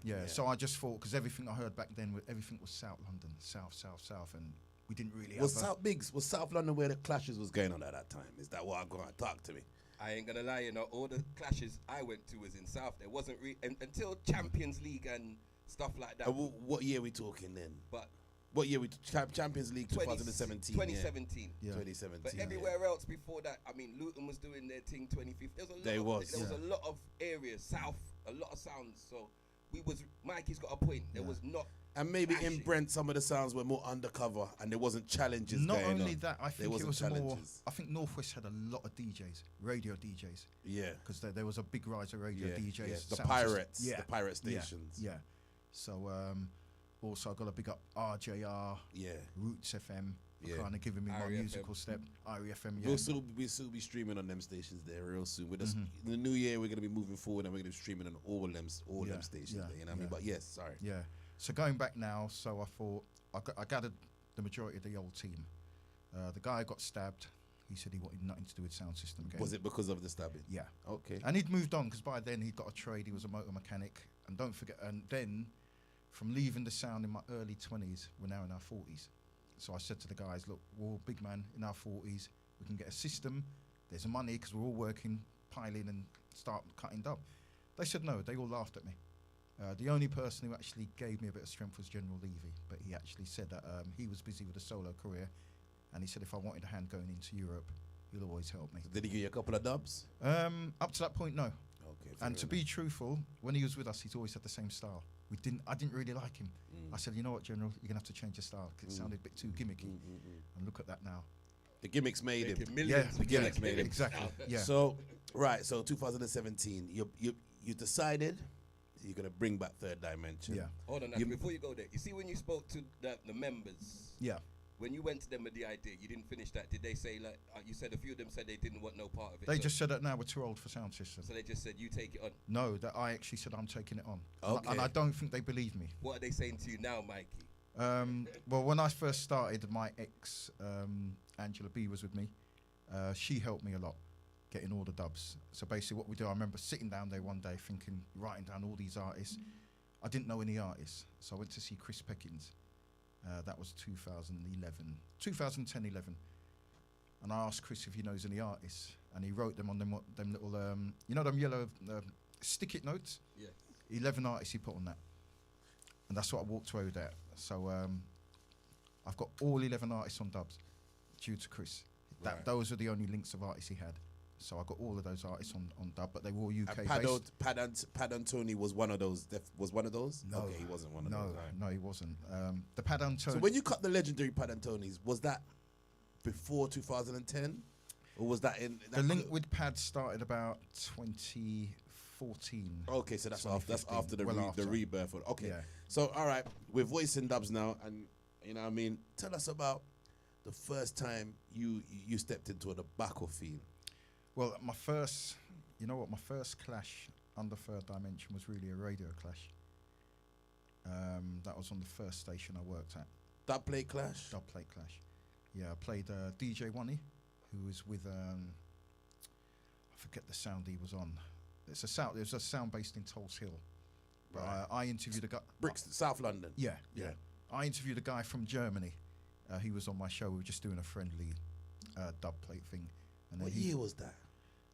Yeah, so I just thought, because everything I heard back then, everything was South London, South, and we didn't really was South London where the clashes was going on at that time? Is that what I'm going to talk to me? I ain't gonna lie, you know, all the clashes I went to was in South. There wasn't until Champions League and stuff like that. What year we talking then? But what year we Champions League 2017? 2017. Yeah. 2017. But everywhere else before that, I mean, Luton was doing their thing 2015. There was a lot of areas, South, a lot of sounds. So Mikey's got a point. There was not. And maybe in Brent, some of the sounds were more undercover, and there wasn't challenges. Not going only on. that, I think it was more. I think Northwest had a lot of DJs, radio DJs. Yeah, because there was a big rise of radio DJs. Yeah. The pirates, the pirate stations. Yeah. So also I got to big up RJR. Yeah. Roots FM. For kind of giving me my musical step. REFM. Yeah. We'll still be streaming on them stations there real soon. With us, in the new year, we're gonna be moving forward, and we're gonna be streaming on all them stations. There, you know what I mean? But yes, sorry. Yeah. So going back now, so I thought, I gathered the majority of the old team. The guy got stabbed. He said he wanted nothing to do with sound system again. Was it because of the stabbing? Yeah. Okay. And he'd moved on, because by then he'd got a trade. He was a motor mechanic. And don't forget, and then from leaving the sound in my early 20s, we're now in our 40s. So I said to the guys, look, we're all big man in our 40s. We can get a system. There's money, because we're all working, piling and start cutting dub. They said no. They all laughed at me. The only person who actually gave me a bit of strength was General Levy, but he actually said that he was busy with a solo career, and he said if I wanted a hand going into Europe, he'll always help me. So did he give you a couple of dubs? Up to that point, no. Okay. And to be truthful, when he was with us, he's always had the same style. I didn't really like him. I said, you know what, General, you're gonna have to change your style, because it sounded a bit too gimmicky. And look at that now. The gimmicks made him. The gimmicks made him. Exactly. Yeah. So 2017, you decided you're going to bring back Third Dimension. Yeah. Hold on, before you go there, you see when you spoke to the members, when you went to them with the idea, you didn't finish that. Did they say, like, you said a few of them said they didn't want no part of it? They just said that now we're too old for sound system. So they just said, you take it on? No, that I actually said I'm taking it on. Okay. And I don't think they believe me. What are they saying to you now, Mikey? Well, when I first started, my ex, Angela B, was with me. She helped me a lot, getting all the dubs. So basically what we do, I remember sitting down there one day thinking, writing down all these artists. I didn't know any artists, so I went to see Chris Peckins. That was 2010, 11. and I asked Chris if he knows any artists, and he wrote them on them little you know them yellow stick-it notes. Yeah. 11 artists he put on that, and that's what I walked away with that. So I've got all 11 artists on dubs due to Chris. Those are the only links of artists he had. So I got all of those artists on dub, but they were all UK based. Pad Antoni was one of those. No, okay, he wasn't one of those. No, he wasn't. The Pad Antoni. So when you cut the legendary Pad Antonis, was that before 2010, or was that in? The link with Pad started about 2014. Okay, so that's after the rebirth. Okay, Yeah. so all right, we're voicing dubs now, and you know what I mean. Tell us about the first time you stepped into the battlefield. Well, my first clash under Third Dimension was really a radio clash. That was on the first station I worked at. Dub plate clash? Dub plate clash. Yeah, I played DJ Wani, who was with, I forget the sound he was on. It was a sound based in Tulse Hill. Right. I interviewed a guy. Brixton, South London. Yeah. I interviewed a guy from Germany. He was on my show. We were just doing a friendly dub plate thing. And What year was that?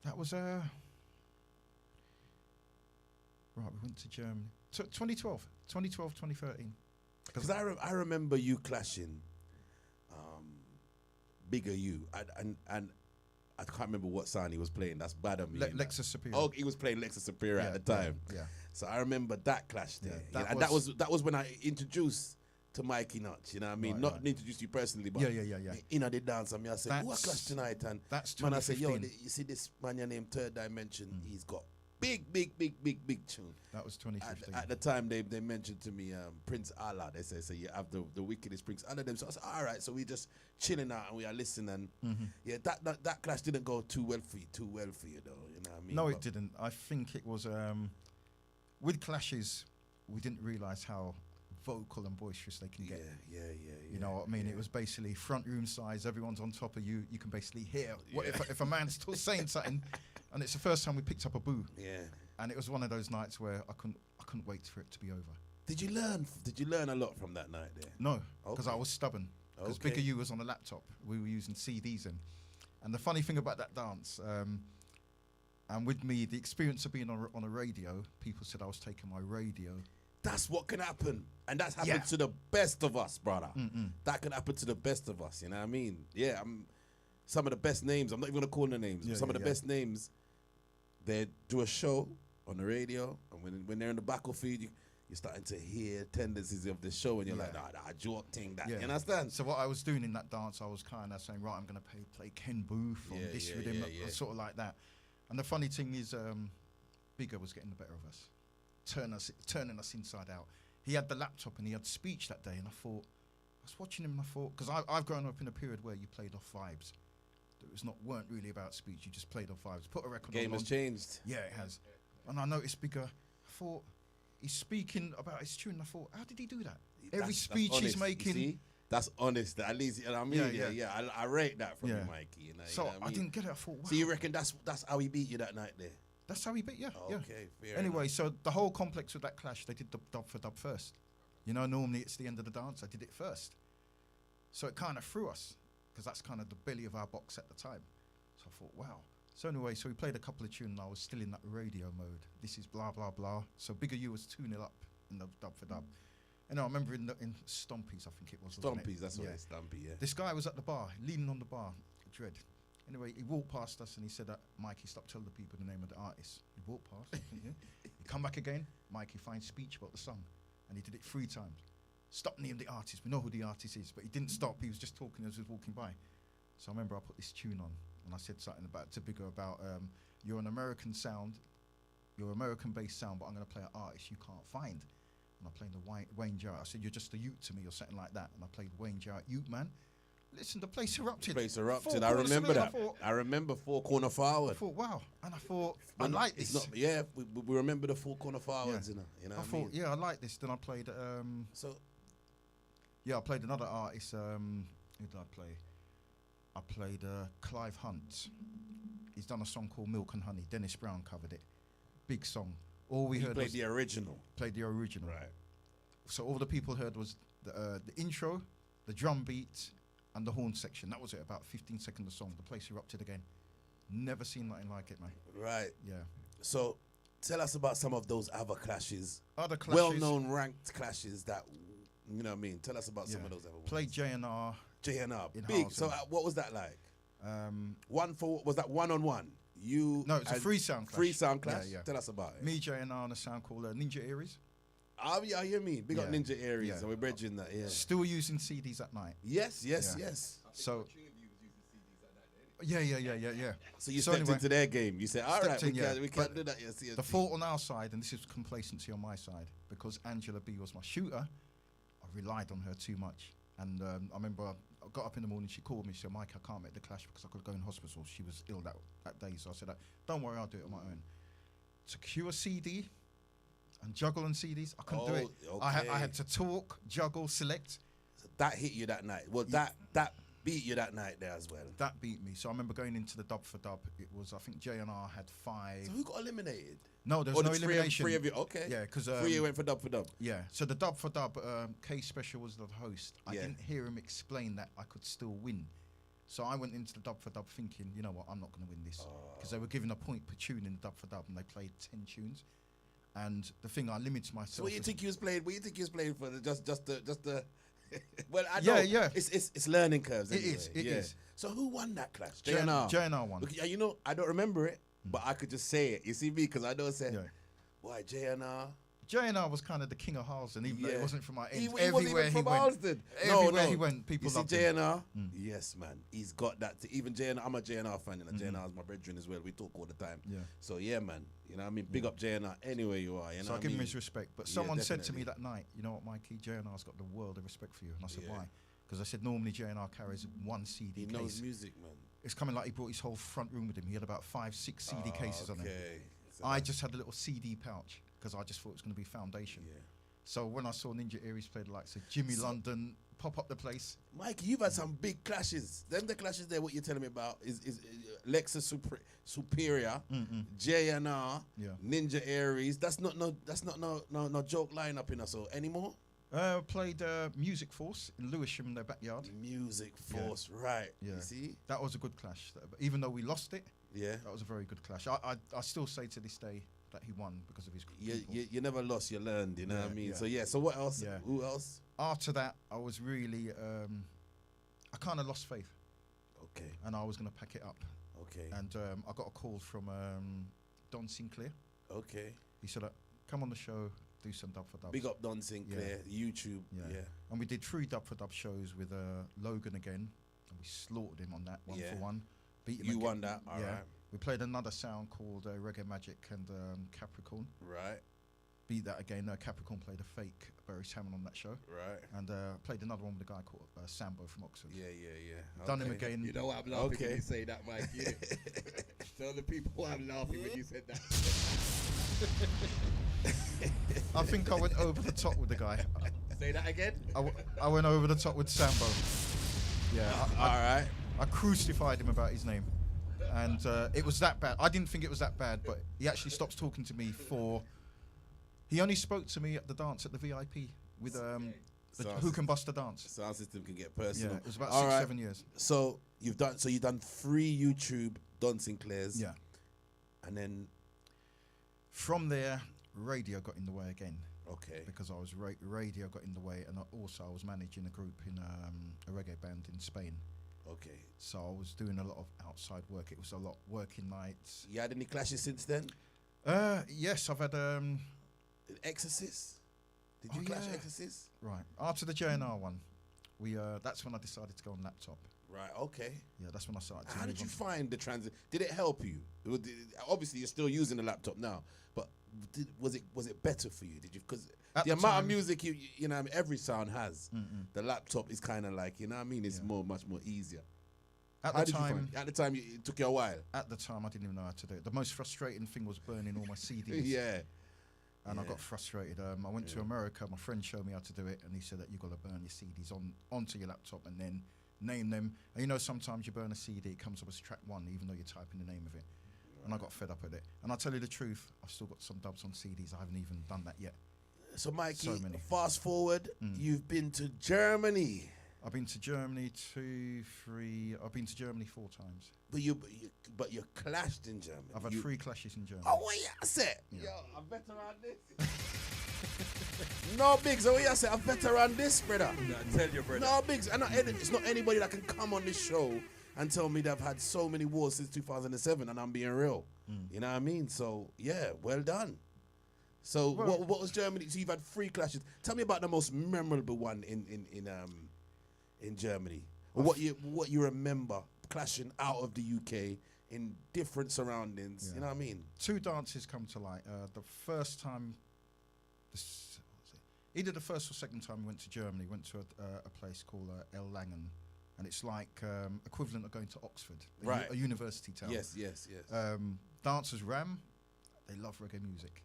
That was right. We went to Germany. 2012, 2013. Because I remember you clashing, Bigger You, and I can't remember what sound he was playing. That's bad on me. Lexus Superior. Oh, he was playing Lexus Superior at the time. Yeah. So I remember that clash there. Yeah, and that was when I introduced to Mikey Nuts, you know what I mean? Right, Not right. introduced you personally, but Yeah. in the dance, and I said, who I clash tonight? And That's man, I said, yo, 2015. you see this man your name Third Dimension, he's got big tune. That was 2015. At the time, they mentioned to me Prince Allah. They say, so you have the wickedest Prince Allah. Them. So I said, all right, so we just chilling out and we are listening. And yeah, that clash didn't go too well for you though. You know what I mean? No, it didn't. I think it was with clashes, we didn't realise how vocal and boisterous they can get. Yeah. You know what I mean? It was basically front room size. Everyone's on top of you. You can basically hear what if a man's still saying something. And it's the first time we picked up a boo. Yeah. And it was one of those nights where I couldn't wait for it to be over. Did you learn a lot from that night there? No, because Okay. I was stubborn. Because Okay. Bigger You was on a laptop. We were using CDs in. And the funny thing about that dance, and with me, the experience of being on a radio, people said I was taking my radio. That's what can happen. And that's happened to the best of us, brother. That can happen to the best of us, you know what I mean? Yeah, some of the best names, I'm not even going to call the names, Yeah, some of the yeah. best names, they do a show on the radio, and when they're in the battlefield, you're starting to hear tendencies of the show, and you're like, nah, joke thing, that. Yeah. You understand? So what I was doing in that dance, I was kind of saying, right, I'm going to play Ken Booth on this rhythm, sort of like that. And the funny thing is, Bigger was getting the better of us, turning us inside out. He had the laptop and he had speech that day, and I was watching him and I thought, because I've grown up in a period where you played off vibes. Weren't really about speech, you just played off vibes. Put a record Game on. has changed. Yeah, it has. And I noticed Bigger, I thought, he's speaking about his tune, and I thought, how did he do that? Every speech that's he's honest, making. you see? That's honest. At least, you know what I mean? Yeah. I rate that from you, Yeah. Mikey. You know, So you know what I didn't get it. I thought, wow. So you reckon that's how he beat you that night there? That's how he beat, yeah. Okay, fair Anyway, so the whole complex with that clash, they did the dub for dub first. You know, normally it's the end of the dance. I did it first. So it kind of threw us, because that's kind of the belly of our box at the time. So I thought, wow. So anyway, so we played a couple of tunes, and I was still in that radio mode. This is blah, blah, blah. So Bigger You was 2-0 up in the dub for dub. And I remember in Stompy's, I think it was. wasn't it? Stompy's, that's what it's Stompy, yeah. This guy was at the bar, leaning on the bar, Dread. Anyway, he walked past us and he said, Mikey, stop telling the people the name of the artist. He walked past, he come back again, Mikey, find speech about the song. And he did it 3 times. Stop naming the artist, we know who the artist is, but he didn't stop, he was just talking as he was walking by. So I remember I put this tune on and I said something to Bigger about, you're an American sound, you're an American-based sound, but I'm going to play an artist you can't find. And I played the Wayne Jarrett. I said, you're just a Ute to me or something like that. And I played Wayne Jarrett, Ute man. Listen, the place erupted. I remember that. I remember 4 corner forward. I thought, wow. And I thought, I like this. We remember the 4 corner forwards. Yeah. You know I what thought, I mean? yeah, I like this. Then I played, I played another artist. Who did I play? I played Clive Hunt. He's done a song called Milk and Honey. Dennis Brown covered it. Big song. All we heard played was the original. Played the original. Right. So all the people heard was the intro, the drum beat, and the horn section. That was it, about 15 seconds of song. The place erupted again. Never seen nothing like it, man. Right. Yeah. So, tell us about some of those other clashes. Other clashes. Well-known ranked clashes that, you know what I mean? Tell us about some of those other ones. Played JNR. JNR. In Big. Harlesden. So, what was that like? Was that one-on-one? No, it's a free sound clash. Free sound clash? Yeah. Tell us about it. Me, JNR, and a sound called Ninja Aries. Oh, yeah, you mean? Big up Yeah. Ninja Aries. Yeah. So we're bridging that, yeah. Still using CDs at night. Yes. Yeah. So. Yeah. So you stepped anyway, into their game. You said, all right, stepped in, we can't do that. Yeah, the fault on our side, and this is complacency on my side, because Angela B was my shooter, I relied on her too much. And I remember I got up in the morning, she called me, she said, Mike, I can't make the clash because I could go in hospital. She was ill that day. So I said, don't worry, I'll do it on my own. To cue a CD and juggle on CDs, I couldn't do it. Okay. I had to talk, juggle, select. So that hit you that night. Well, that beat you that night there as well. That beat me. So I remember going into the dub for dub. It was, I think JNR had 5. So who got eliminated? No, there's no elimination. Three of you, okay. Yeah, because 3 of you went for dub. Yeah, so the dub for dub, K Special was the host. I Yeah. didn't hear him explain that I could still win. So I went into the dub for dub thinking, you know what, I'm not going to win this. Because they were giving a point per tune in the dub for dub, and they played 10 tunes. And the thing I limited myself. So what you think you was playing? What you think you was playing for? Just the. Well, I know. Yeah. It's learning curves. Anyway. It is. So who won that clash? JNR. JNR won. Look, you know, I don't remember it, but I could just say it. You see me? Because I don't say, Yeah. why JNR? JNR was kind of the king of Harlesden, even though it wasn't from my end. He wasn't even from Harlesden. Everywhere he went, people you see loved him. JNR? Yes, man. He's got that. Even JNR, I'm a JNR fan, and JNR is my brethren as well. We talk all the time. Yeah. So, yeah, man. You know what I mean? Big up JNR anywhere you are. You know So I what give I him mean? his respect. But Yeah, someone said to me definitely. that night, you know what, Mikey, JNR's got the world of respect for you. And I said, Yeah. why? Because I said, normally JNR carries one CD He case. knows music, man. It's coming like he brought his whole front room with him. He had about 5, 6 CD cases on him. Okay. So I just had a little CD pouch because I just thought it was going to be foundation. Yeah. So when I saw Ninja Aries play the likes of Jimmy London pop up the place. Mikey, you've had some big clashes. Them the clashes there, what you're telling me about is Lexus Superior, JNR, Yeah. Ninja Aries. That's not no joke lineup in us anymore. Played Music Force in Lewisham in their backyard. Music Force, right? Yeah. You see? That was a good clash. Even though we lost it, Yeah. that was a very good clash. I still say to this day that he won because of his people. You never lost, you learned. You know what I mean? Yeah. So what else? Yeah. Who else? After that, I was really, I kind of lost faith, Okay. and I was going to pack it up. Okay. And I got a call from Don Sinclair. Okay. He said, come on the show, do some dub for dubs. Big up Don Sinclair, YouTube. Yeah. And we did 3 dub for dub shows with Logan again, and we slaughtered him on that 1 Yeah. for 1. Beat him You again. won that, all right. We played another sound called Reggae Magic and Capricorn. Right. Beat that again. Capricorn played a fake Barry Salmon on that show. Right. And played another one with a guy called Sambo from Oxford. Yeah. Done him Okay. again. You know why I'm laughing Okay. when you say that, Mike? Yeah. Tell the people why I'm laughing when you said that. I think I went over the top with the guy. Say that again? I went over the top with Sambo. Yeah. All right. I crucified him about his name. And it was that bad. I didn't think it was that bad, but he actually stopped talking to me he only spoke to me at the dance at the VIP with Who Can Bust a Dance. Sound system can get personal. Yeah, it was about All 6-7 years. So you've done 3 YouTube Don Sinclairs. Yeah. And then From there, radio got in the way again. okay. Because I was radio got in the way, and also I was managing a group in a reggae band in Spain. Okay. So I was doing a lot of outside work. It was a lot working nights. You had any clashes since then? Yes, I've had Exorcist? Did you clash Exorcist? right after the JNR one. We that's when I decided to go on laptop. Right. Okay. Yeah, that's when I started. To How move did you on. find the transit? Did it help you? Obviously, you're still using the laptop now, but was it better for you? Did you? Because At the the amount of time- music you know, every sound has. The laptop is kind of like, you know what I mean? It's much more easier. At How the did you time, find it? At the time, it took you a while. At the time, I didn't even know how to do it. The most frustrating thing was burning all my CDs. Yeah. And I got frustrated. I went to America. My friend showed me how to do it, and he said that you got to burn your CDs onto your laptop and then name them. And you know, sometimes you burn a CD, it comes up as track 1, even though you're typing the name of it. And I got fed up with it. And I'll tell you the truth, I've still got some dubs on CDs. I haven't even done that yet. So, Mikey, So many. fast forward, you've been to Germany. I've been to Germany 2, 3. I've been to Germany 4 times. But you clashed in Germany. I've had 3 clashes in Germany. Oh, what you say? Yeah. Yo, a veteran this. No, Biggs, what you say? A veteran this, brother. I tell you, brother. No, Biggs, it's not anybody that can come on this show and tell me they've had so many wars since 2007, and I'm being real. You know what I mean? So, yeah, well done. So, what was Germany? So you've had 3 clashes. Tell me about the most memorable one in Germany. Or what you remember clashing out of the UK in different surroundings. Yeah. You know what I mean? 2 dances come to light. The first time, either the first or second time we went to Germany, went to a place called El Langen, and it's like equivalent of going to Oxford, a university town. Yes. Dancers Ram, they love reggae music,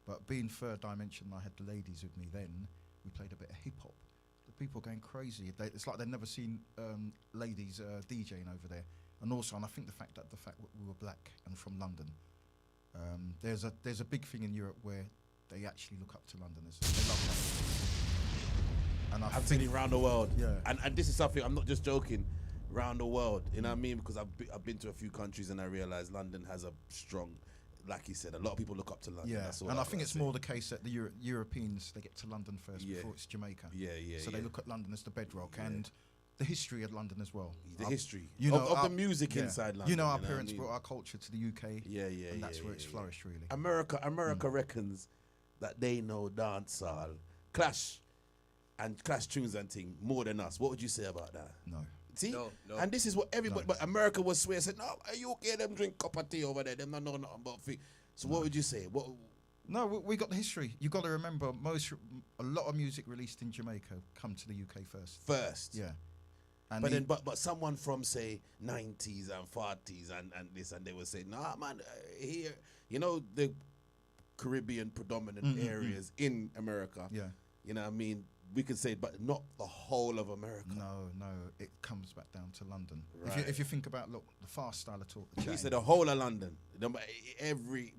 but being third dimension, I had the ladies with me then. We played a bit of hip hop. The people were going crazy. It's like they'd never seen ladies DJing over there. And also, and I think the fact that we were black and from London, there's a big thing in Europe where they actually look up to Londoners. They love London. And I've seen it around the world. Yeah. And this is something, I'm not just joking, around the world. You know what I mean? Because I've been to a few countries and I realised London has a strong, like he said, a lot of people look up to London. Yeah, That's all and I I've think gotta it's say. more the case that the Europeans, they get to London first before it's Jamaica. So they look at London as the bedrock and the history of London as well. The history of the music inside London. You know, our parents brought our culture to the UK. And that's where it's yeah. flourished, really. America reckons that they know dancehall, clash tunes and thing more than us. What would you say about that? No. See? No. And this is what everybody, but America was swear, said, no, UK, them drink cup of tea over there, them not know nothing about thing. So what would you say? No, we got the history. You got to remember, a lot of music released in Jamaica come to the UK first. Yeah. And but someone from say 90s and 40s and this and they would say, nah man, here, you know, the Caribbean predominant areas in America. Yeah. You know what I mean? We could say, but not the whole of America. No, it comes back down to London. Right. If you think about, look, the fast style of talk. He said the whole of London. London, every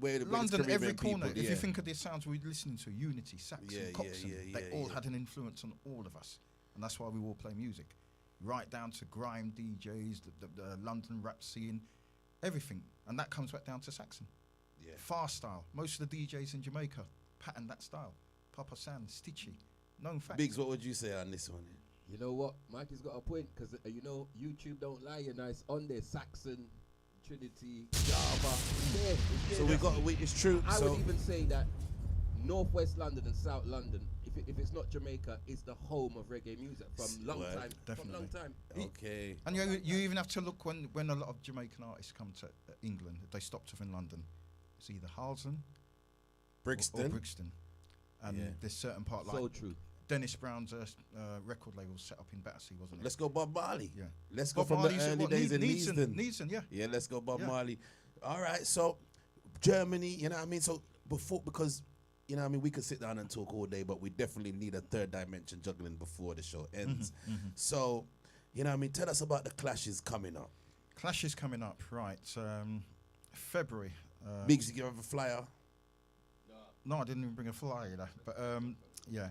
corner. People, if you think of the sounds we're listening to, Unity, Saxon, Coxon, they all had an influence on all of us. And that's why we all play music. Right down to grime DJs, the London rap scene, everything. And that comes back down to Saxon. Yeah. Fast style. Most of the DJs in Jamaica patterned that style. Papa San, Stitchy. Known fact. Biggs, what would you say on this one? You know what? Mikey's got a point, because, you know, YouTube don't lie, you know, it's on there. Saxon, Trinity, Java. It's true. I would even say that Northwest London and South London, if it's not Jamaica, is the home of reggae music from long time. Definitely. From long time. Okay. And you even have to look when a lot of Jamaican artists come to England, they stopped off in London. It's either Harlesden, Brixton. or Brixton. And there's certain part like So true. Dennis Brown's record label set up in Battersea, wasn't it? Let's go Bob Marley. Yeah. Let's go Bob from Marley's the early what, days in Needson, Neasden. yeah. Yeah, let's go Bob Yeah. Marley. All right, so Germany, you know what I mean? So because, you know what I mean, we could sit down and talk all day, but we definitely need a third dimension juggling before the show ends. So, you know what I mean? Tell us about the clashes coming up. Clashes coming up, right. February. Biggs, you give us a flyer? No, I didn't even bring a flyer, you know. But yeah.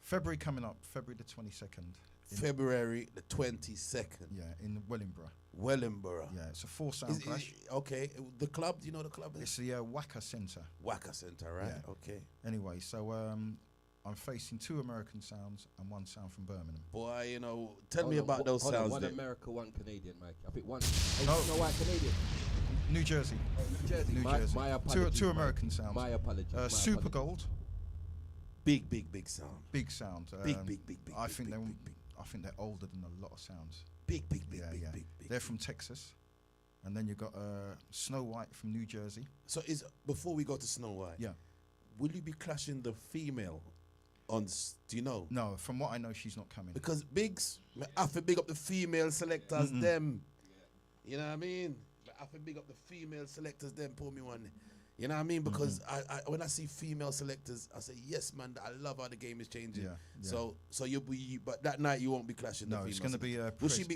February coming up, February the 22nd. February the 22nd. Yeah, in Wellingborough. Wellingborough. Yeah, it's a 4-sound clash. Okay, the club, do you know the club? It's the Wacker Centre. Wacker Centre, right? Yeah. Okay. Anyway, so I'm facing 2 American sounds and 1 sound from Birmingham. Boy, you know, tell me about those sounds. One there. America, 1 Canadian, Mike. I think one. No. No, why Canadian? New Jersey. New Jersey. New My Jersey. apologies, Two Mike. American sounds. My apologies. Super Gold. Big sound. Big sound. Big. I think they're older than a lot of sounds. Big. They're from Texas. And then you've got Snow White from New Jersey. So before we go to Snow White, Yeah. will you be clashing the female on, do you know? No, from what I know, she's not coming. Because Biggs, I have to big up the female selectors, them. You know what I mean? I have to big up the female selectors, them, pull me one. You know what I mean? Because I when I see female selectors, I say, yes, man, I love how the game is changing. Yeah. So but that night you won't be clashing the No, female. it's going to be...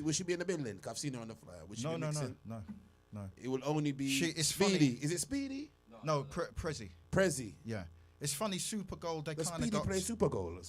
Will she be in the building? 'Cause I've seen her on the flyer. Will she be mixing? No. It will only be It's Speedy. funny. Is it Speedy? No, Prezi. Prezi. Yeah. It's funny, Super Gold, they The kind of Speedy got... play Super Goal.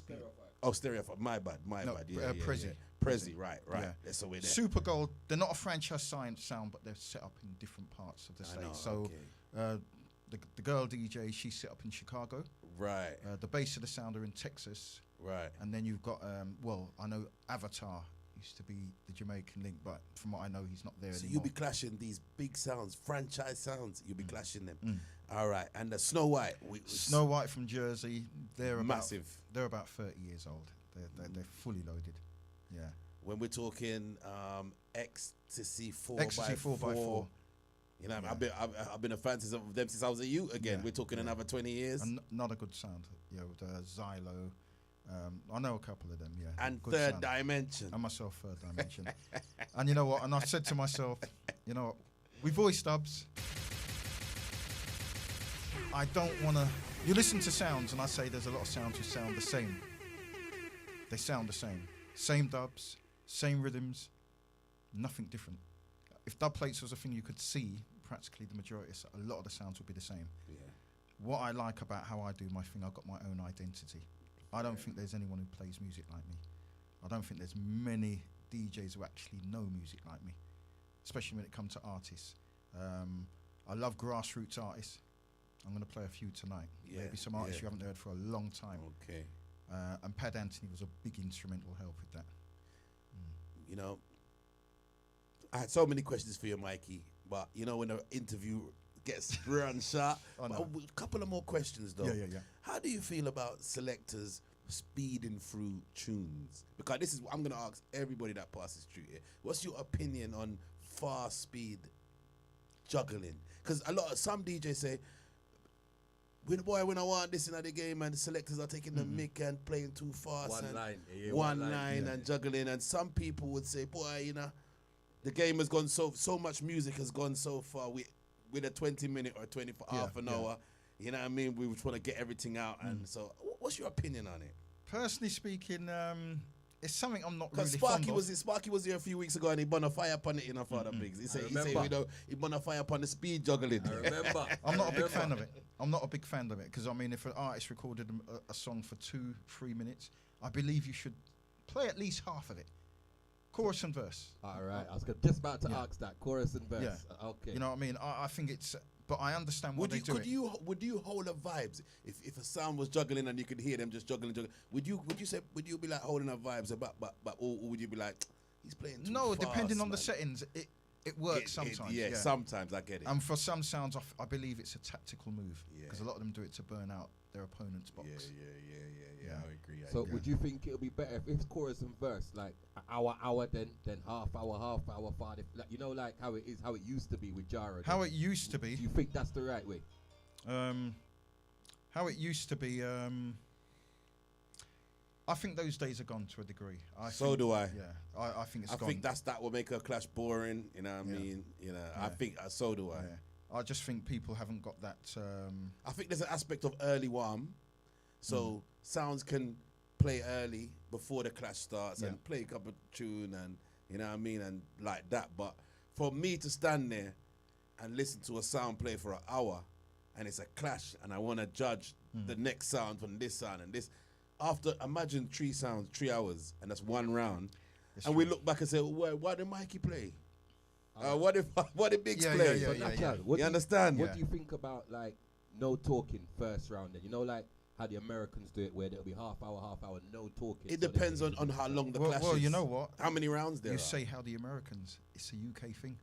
Oh, stereo. My bad. No, bad. Yeah, Prezi. yeah. Prezi, right. Yeah. That's the way there. Super Gold, they're not a franchise sound, but they're set up in different parts of the state. know, So the girl DJ, she's set up in Chicago. Right. The base of the sound are in Texas. Right. And then you've got, I know Avatar used to be the Jamaican link, but from what I know, he's not there So anymore. you'll be clashing these big sounds, franchise sounds. You'll be clashing them. All right. And the Snow White. Snow White from Jersey, they're massive. They're about 30 years old. They're fully loaded. Yeah. When we're talking Ecstasy 4x4. Ecstasy 4x4. You know, Yeah. I've been a fan of them since I was a youth. Again, we're talking another 20 years. Another good sound. Yeah, with Xylo. I know a couple of them, yeah. And Good Third sound. Dimension. And myself, Third Dimension. And you know what? And I said to myself, you know what? With voice dubs, I don't want to... You listen to sounds, and I say there's a lot of sounds who sound the same. They sound the same. Same dubs, same rhythms, nothing different. If dub plates was a thing you could see, practically the majority, a lot of the sounds would be the same. Yeah. What I like about how I do my thing, I've got my own identity. I don't think there's anyone who plays music like me. I don't think there's many DJs who actually know music like me, especially when it comes to artists. I love grassroots artists. I'm going to play a few tonight. Yeah, Maybe some artists you haven't heard for a long time. Okay. And Pad Anthony was a big instrumental help with that. You know, I had so many questions for you, Mikey, but you know when the interview gets run short. Oh, no. A couple of more questions though. Yeah. How do you feel about selectors speeding through tunes? Because this is what I'm going to ask everybody that passes through here. What's your opinion on fast speed juggling? Because some DJs say, when I want this in the game, and the selectors are taking the mic and playing too fast. One line and juggling. And some people would say, boy, you know, the game has gone so much music has gone so far with a 20-minute or 20 for half an hour. You know what I mean? We just want to get everything out. And so, what's your opinion on it? Personally speaking, it's something I'm not really Because fond of. Sparky was here a few weeks ago and he burned a fire upon it in a Father Bigs. He said, he burned a fire upon the speed juggling. I remember. I'm not a big fan of it. I'm not a big fan of it because, I mean, if an artist recorded a song for 2-3 minutes, I believe you should play at least half of it. Chorus and verse. All right. I was just about to ask that. Chorus and verse. Yeah. Okay. You know what I mean? I think it's... But I understand why they do it. Would you hold the vibes if a sound was juggling and you could hear them just juggling? Would you be like holding the vibes or would you be like he's playing too fast, depending on man. the settings, it works sometimes. Yeah, sometimes I get it. And for some sounds, I believe it's a tactical move because a lot of them do it to burn out their opponent's box. Yeah. I agree. So would you think it'll be better if it's chorus and verse, like an hour, then half hour, 5, like, you know, like how it used to be with Jara? How it used to be. Do you think that's the right way? How it used to be. I think those days are gone to a degree. So do I. Yeah, I think it's gone. I think that will make a clash boring. You know what I mean? You know, I think so do I. Yeah. I just think people haven't got that. I think there's an aspect of early warm, so sounds can play early before the clash starts and play a couple of tune and you know what I mean and like that. But for me to stand there and listen to a sound play for an hour and it's a clash and I want to judge the next sound from this sound and this. After, imagine 3 sounds, 3 hours, and that's one round. It's and we look back and say, well, why did Mikey play? What did Biggs play? You understand? What do you think about, like, no talking first round then? You know, like how the Americans do it where there'll be half hour, no talking. It depends on how long the clash is. Well, you know what? How many rounds there are. You say how the Americans, it's a UK thing.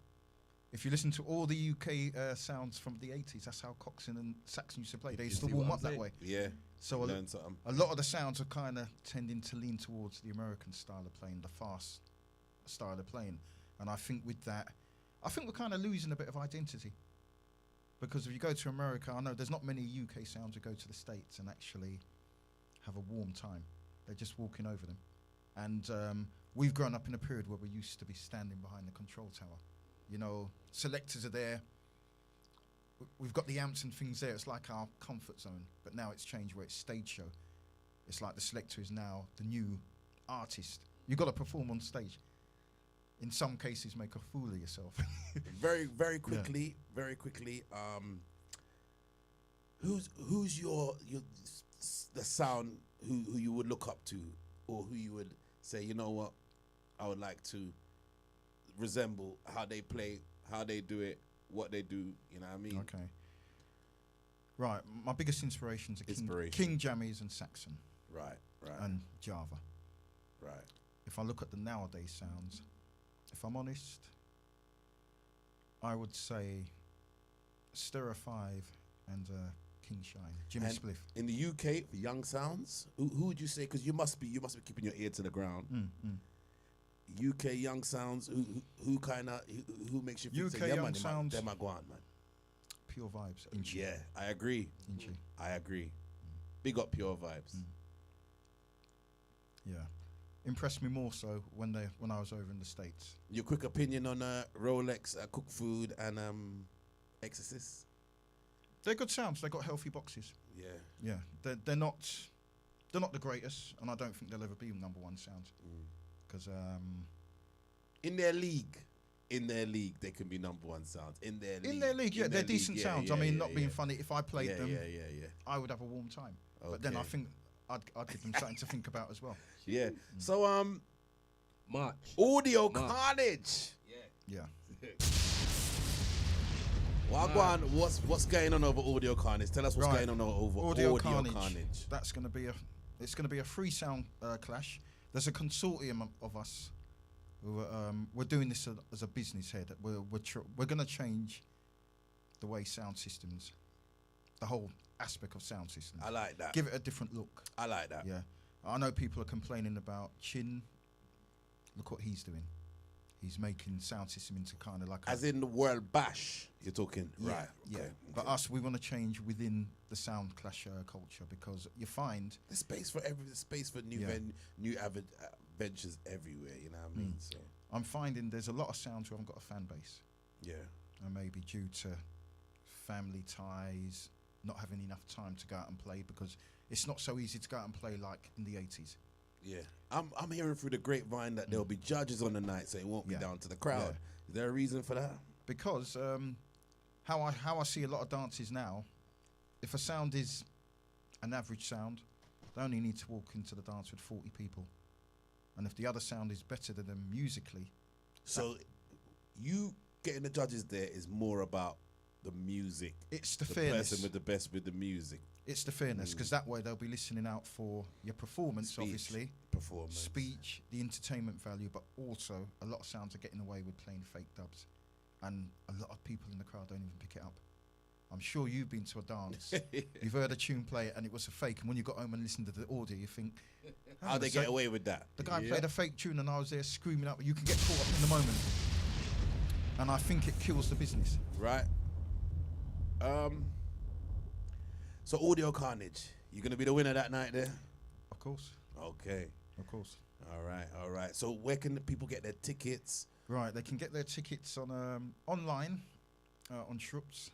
If you listen to all the UK sounds from the 80s, that's how Coxon and Saxon used to play. They used to warm up that way. Yeah. So a lot of the sounds are kind of tending to lean towards the American style of playing, the fast style of playing. And I think with that, I think we're kind of losing a bit of identity. Because if you go to America, I know there's not many UK sounds who go to the States and actually have a warm time. They're just walking over them. And we've grown up in a period where we used to be standing behind the control tower. You know, selectors are there. We've got the amps and things there. It's like our comfort zone. But now it's changed where it's stage show. It's like the selector is now the new artist. You've got to perform on stage. In some cases, make a fool of yourself. Very quickly. Who's your the sound who you would look up to or who you would say, you know what, I would like to resemble how they play, how they do it, what they do. You know what I mean? Okay. Right, my biggest inspirations are King Jammies and Saxon. Right. And Java. Right. If I look at the nowadays sounds, if I'm honest, I would say Stereo 5 and King Shine, Jimmy And Spliff. in the UK, for young sounds, who would you say? Because you must be keeping your ear to the ground. UK young sounds, who makes you feel UK say, young man, sounds, them are gone, man. Pure Vibes. Inchi. Yeah, I agree. Inchi. I agree. Big up Pure Vibes. Yeah, impressed me more so when I was over in the States. Your quick opinion on Rolex, Cook Food, and Exorcist? They're good sounds. They got healthy boxes. Yeah. They're not the greatest, and I don't think they'll ever be number one sounds. Because in their league, they can be number one sounds. In their league, yeah, they're decent sounds. I mean, not being funny. If I played them, yeah. I would have a warm time. Okay. But then I think I'd give them something to think about as well. Yeah. So March. Audio Carnage. Yeah. Wagwan, what's going on over Audio Carnage? Tell us what's going on over Audio Carnage. That's going to be a free sound clash. There's a consortium of us who we're doing this as a business here. That we're going to change the way sound systems, the whole aspect of sound systems. I like that. Give it a different look. I like that. Yeah, I know people are complaining about Chin. Look what he's doing. He's making sound system into kind of like as in the World Bash. You're talking, yeah, right? Yeah. Okay. But us, we want to change within the sound clash culture because you find there's space for new ventures everywhere. You know what I mean? So I'm finding there's a lot of sounds who haven't got a fan base. Yeah. And maybe due to family ties, not having enough time to go out and play because it's not so easy to go out and play like in the 80s. Yeah, I'm hearing through the grapevine that there'll be judges on the night, so it won't be down to the crowd. Yeah. Is there a reason for that? Because how I see a lot of dances now, if a sound is an average sound, they only need to walk into the dance with 40 people, and if the other sound is better than them musically, so you getting the judges there is more about the music. It's the fairness. Person with the best with the music. It's the fairness, because that way they'll be listening out for your performance, obviously. Speech, the entertainment value, but also a lot of sounds are getting away with playing fake dubs. And a lot of people in the crowd don't even pick it up. I'm sure you've been to a dance, you've heard a tune play and it was a fake, and when you got home and listened to the audio, you think, how they get away with that? The guy played a fake tune and I was there screaming up, you can get caught up in the moment. And I think it kills the business. Right. So Audio Carnage, you're going to be the winner that night there? Of course. Okay. Of course. All right. So where can the people get their tickets? Right, they can get their tickets on online, on Shroops.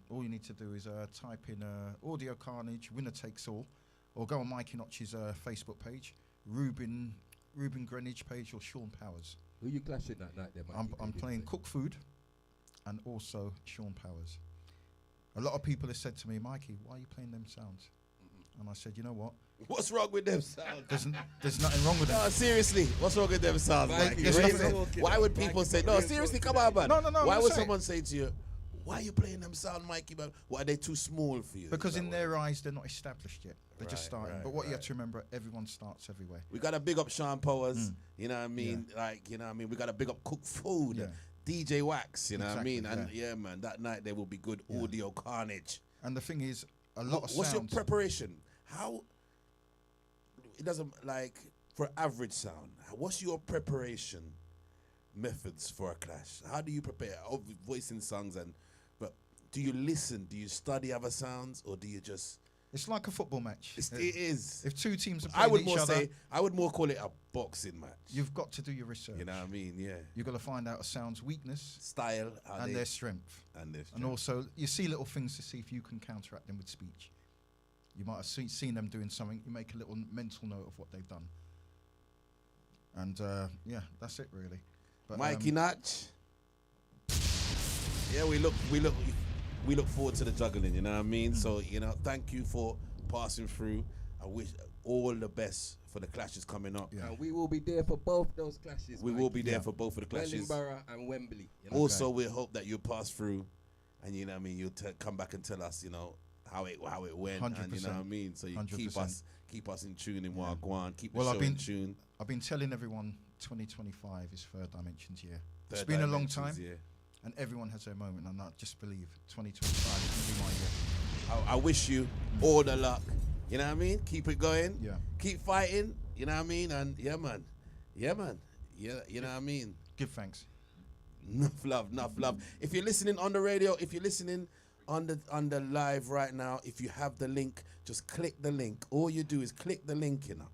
All you need to do is type in Audio Carnage, winner takes all, or go on Mikey Notch's Facebook page, Ruben Greenwich page, or Sean Powers. Who you clashing that night there, Mikey? I'm playing Cook Food and also Sean Powers. A lot of people have said to me, Mikey, why are you playing them sounds? And I said, you know what? What's wrong with them sounds? There's nothing wrong with them. No, seriously, what's wrong with them sounds? Why would people say, no, seriously, come on, man. No. Why would someone say to you, why are you playing them sound, Mikey? Man? Why are they too small for you? Because in their eyes, they're not established yet. They're just starting. But what you have to remember, everyone starts everywhere. We got to big up Sean Powers, you know what I mean? Yeah. Like, you know what I mean? We got to big up Cook Food. Yeah. DJ Wax, you know what I mean? And yeah, man, that night there will be good Audio Carnage. And the thing is, a lot of what's sounds. Your preparation? How, it doesn't, like, for average sound, what's your preparation methods for a clash? How do you prepare? Voicing songs, but do you listen? Do you study other sounds, or do you just... It's like a football match. It is. If two teams are playing each other, I would more call it a boxing match. You've got to do your research. You know what I mean? Yeah. You've got to find out a sound's weakness, style, and their strength. And also, you see little things to see if you can counteract them with speech. You might have seen them doing something. You make a little mental note of what they've done. And yeah, that's it really. But, Mikey Natch. Yeah, we look forward to the juggling, you know what I mean? So, you know, thank you for passing through. I wish all the best for the clashes coming up. Yeah. And we will be there for both those clashes. We will be there for both of the clashes. Wellingborough and Wembley. You know? Also, we hope that you pass through, and you know what I mean. You come back and tell us, you know, how it went, 100%. and you know what I mean. So you 100%. keep us in tune in Wagwan. Keep the Well, show in tune. I've been telling everyone 2025 is Third Dimensions year. It's Third been a long Dimensions, time, yeah. and everyone has their moment. And I just believe 2025 is going to be my year. I wish you all the luck. You know what I mean? Keep it going. Yeah. Keep fighting. You know what I mean? And yeah, man. Yeah, man. Yeah, you know what I mean? Give thanks. Enough love. If you're listening on the radio, if you're listening on the live right now, if you have the link, just click the link. All you do is click the link, you know.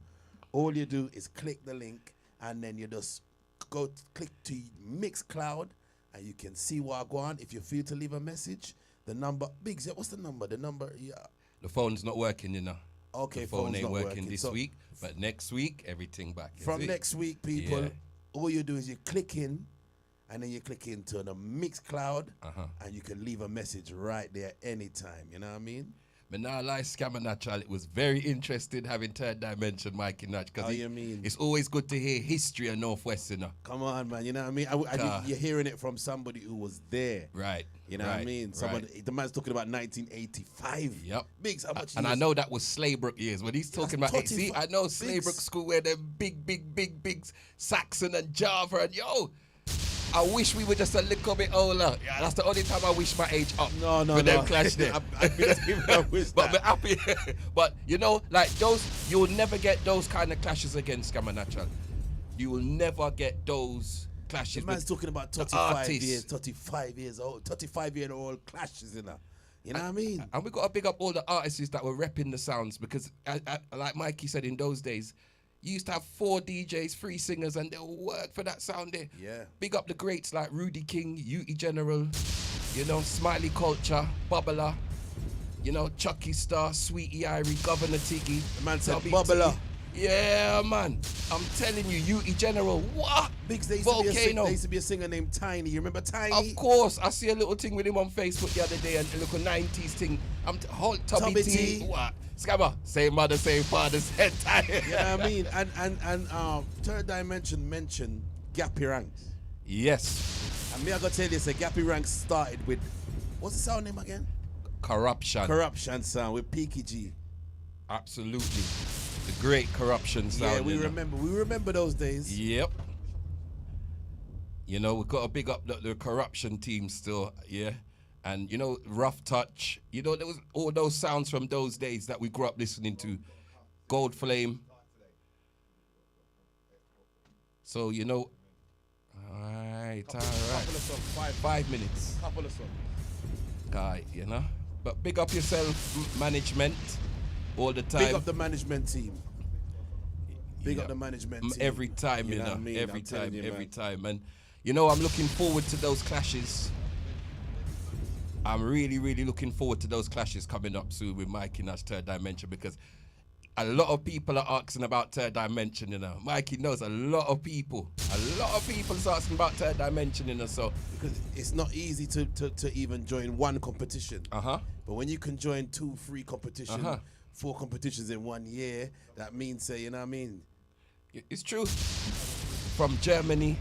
All you do is click the link, and then you just click to Mixcloud, and you can see Wagwan. If you feel to leave a message, the number, Biggs, what's the number? The number, yeah. The phone's not working, you know. Okay, the phone phone's ain't not working working. this So week, but next week, everything back. From next week, people, Yeah. all you do is you click in, and then you click into the Mixcloud, and you can leave a message right there anytime. You know what I mean? But now, like Scammer Natural, it was very interesting having Third Dimension Mikey Natch, How because you mean? it's always good to hear history of Northwest, you know. Come on, man. You know what I mean? You're hearing it from somebody who was there. Right. You know what I right, mean? The man's talking about 1985. Yep. Biggs, how much? And I know that was Slaybrook years. When he's talking about it, see, I know Slaybrook School where them big Saxon and Java and I wish we were just a little bit older. Yeah, that's the only time I wish my age up. No. With them clash there. I wish but happy. But you know, like those, you will never get those kind of clashes against Scammer Natural. You will never get those clashes. The man's talking about 35 years old, 35-year-old clashes, you know. You know what I mean? And we got to big up all the artists that were repping the sounds, because, like Mikey said, in those days, you used to have 4 DJs, 3 singers, and they'll work for that sound there. Yeah. Big up the greats like Rudy King, Ute General, you know, Smiley Culture, Bubbler, you know, Chucky Star, Sweetie Irie, Governor Tiggy. The man said WT. Bubbler. Yeah, man. I'm telling you, Ute General, what? Biggs, there used to be a singer named Tiny. You remember Tiny? Of course. I see a little thing with him on Facebook the other day, and a little 90s thing. Tubby T. What? Scammer, same mother, same father, same time. You know what I mean? And Third Dimension mentioned Gappy Ranks. Yes. And me, I gotta tell you, Gappy Ranks started with, what's the sound name again? Corruption sound with Peaky G. Absolutely. The great Corruption sound. Yeah, we remember those days. Yep. You know, we've got to big up the Corruption team still, yeah. And, you know, Rough Touch. You know, there was all those sounds from those days that we grew up listening to. Gold Flame. So, you know, all right. Couple of songs, 5 minutes. Couple of songs. Guy, you know. But big up yourself, management, all the time. Big up the management team. Big up the management team. Every time, you know. what I mean? Every I'm telling time, you, every man. time. And, you know, I'm looking forward to those clashes. I'm really, really looking forward to those clashes coming up soon with Mikey Nash Third Dimension, because a lot of people are asking about Third Dimension, you know. Mikey knows a lot of people is asking about Third Dimension, you know, so. Because it's not easy to even join one competition. But when you can join 2, 3 competitions, 4 competitions in 1 year, that means, you know what I mean? It's true. From Germany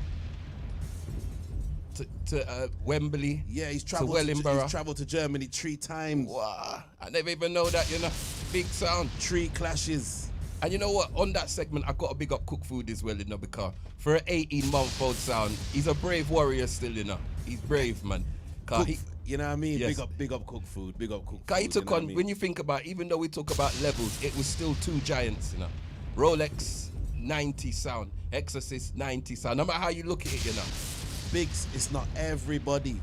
to Wembley. Yeah, he's to traveled Wellingborough. he's traveled to Germany 3 times. Wow. I never even know that, you know. Big sound. 3 clashes. And you know what? On that segment, I got to big up Cook Food as well, you know, because for an 18-month-old sound, he's a brave warrior still, you know. He's brave, man. You know what I mean? Yes. Big up Cook Food. Big up Cook Food. Because he took you know on, what I mean? when you think about, even though we talk about levels, it was still 2 giants, you know. Rolex, 90 sound. Exorcist, 90 sound. No matter how you look at it, you know. Biggs, it's not everybody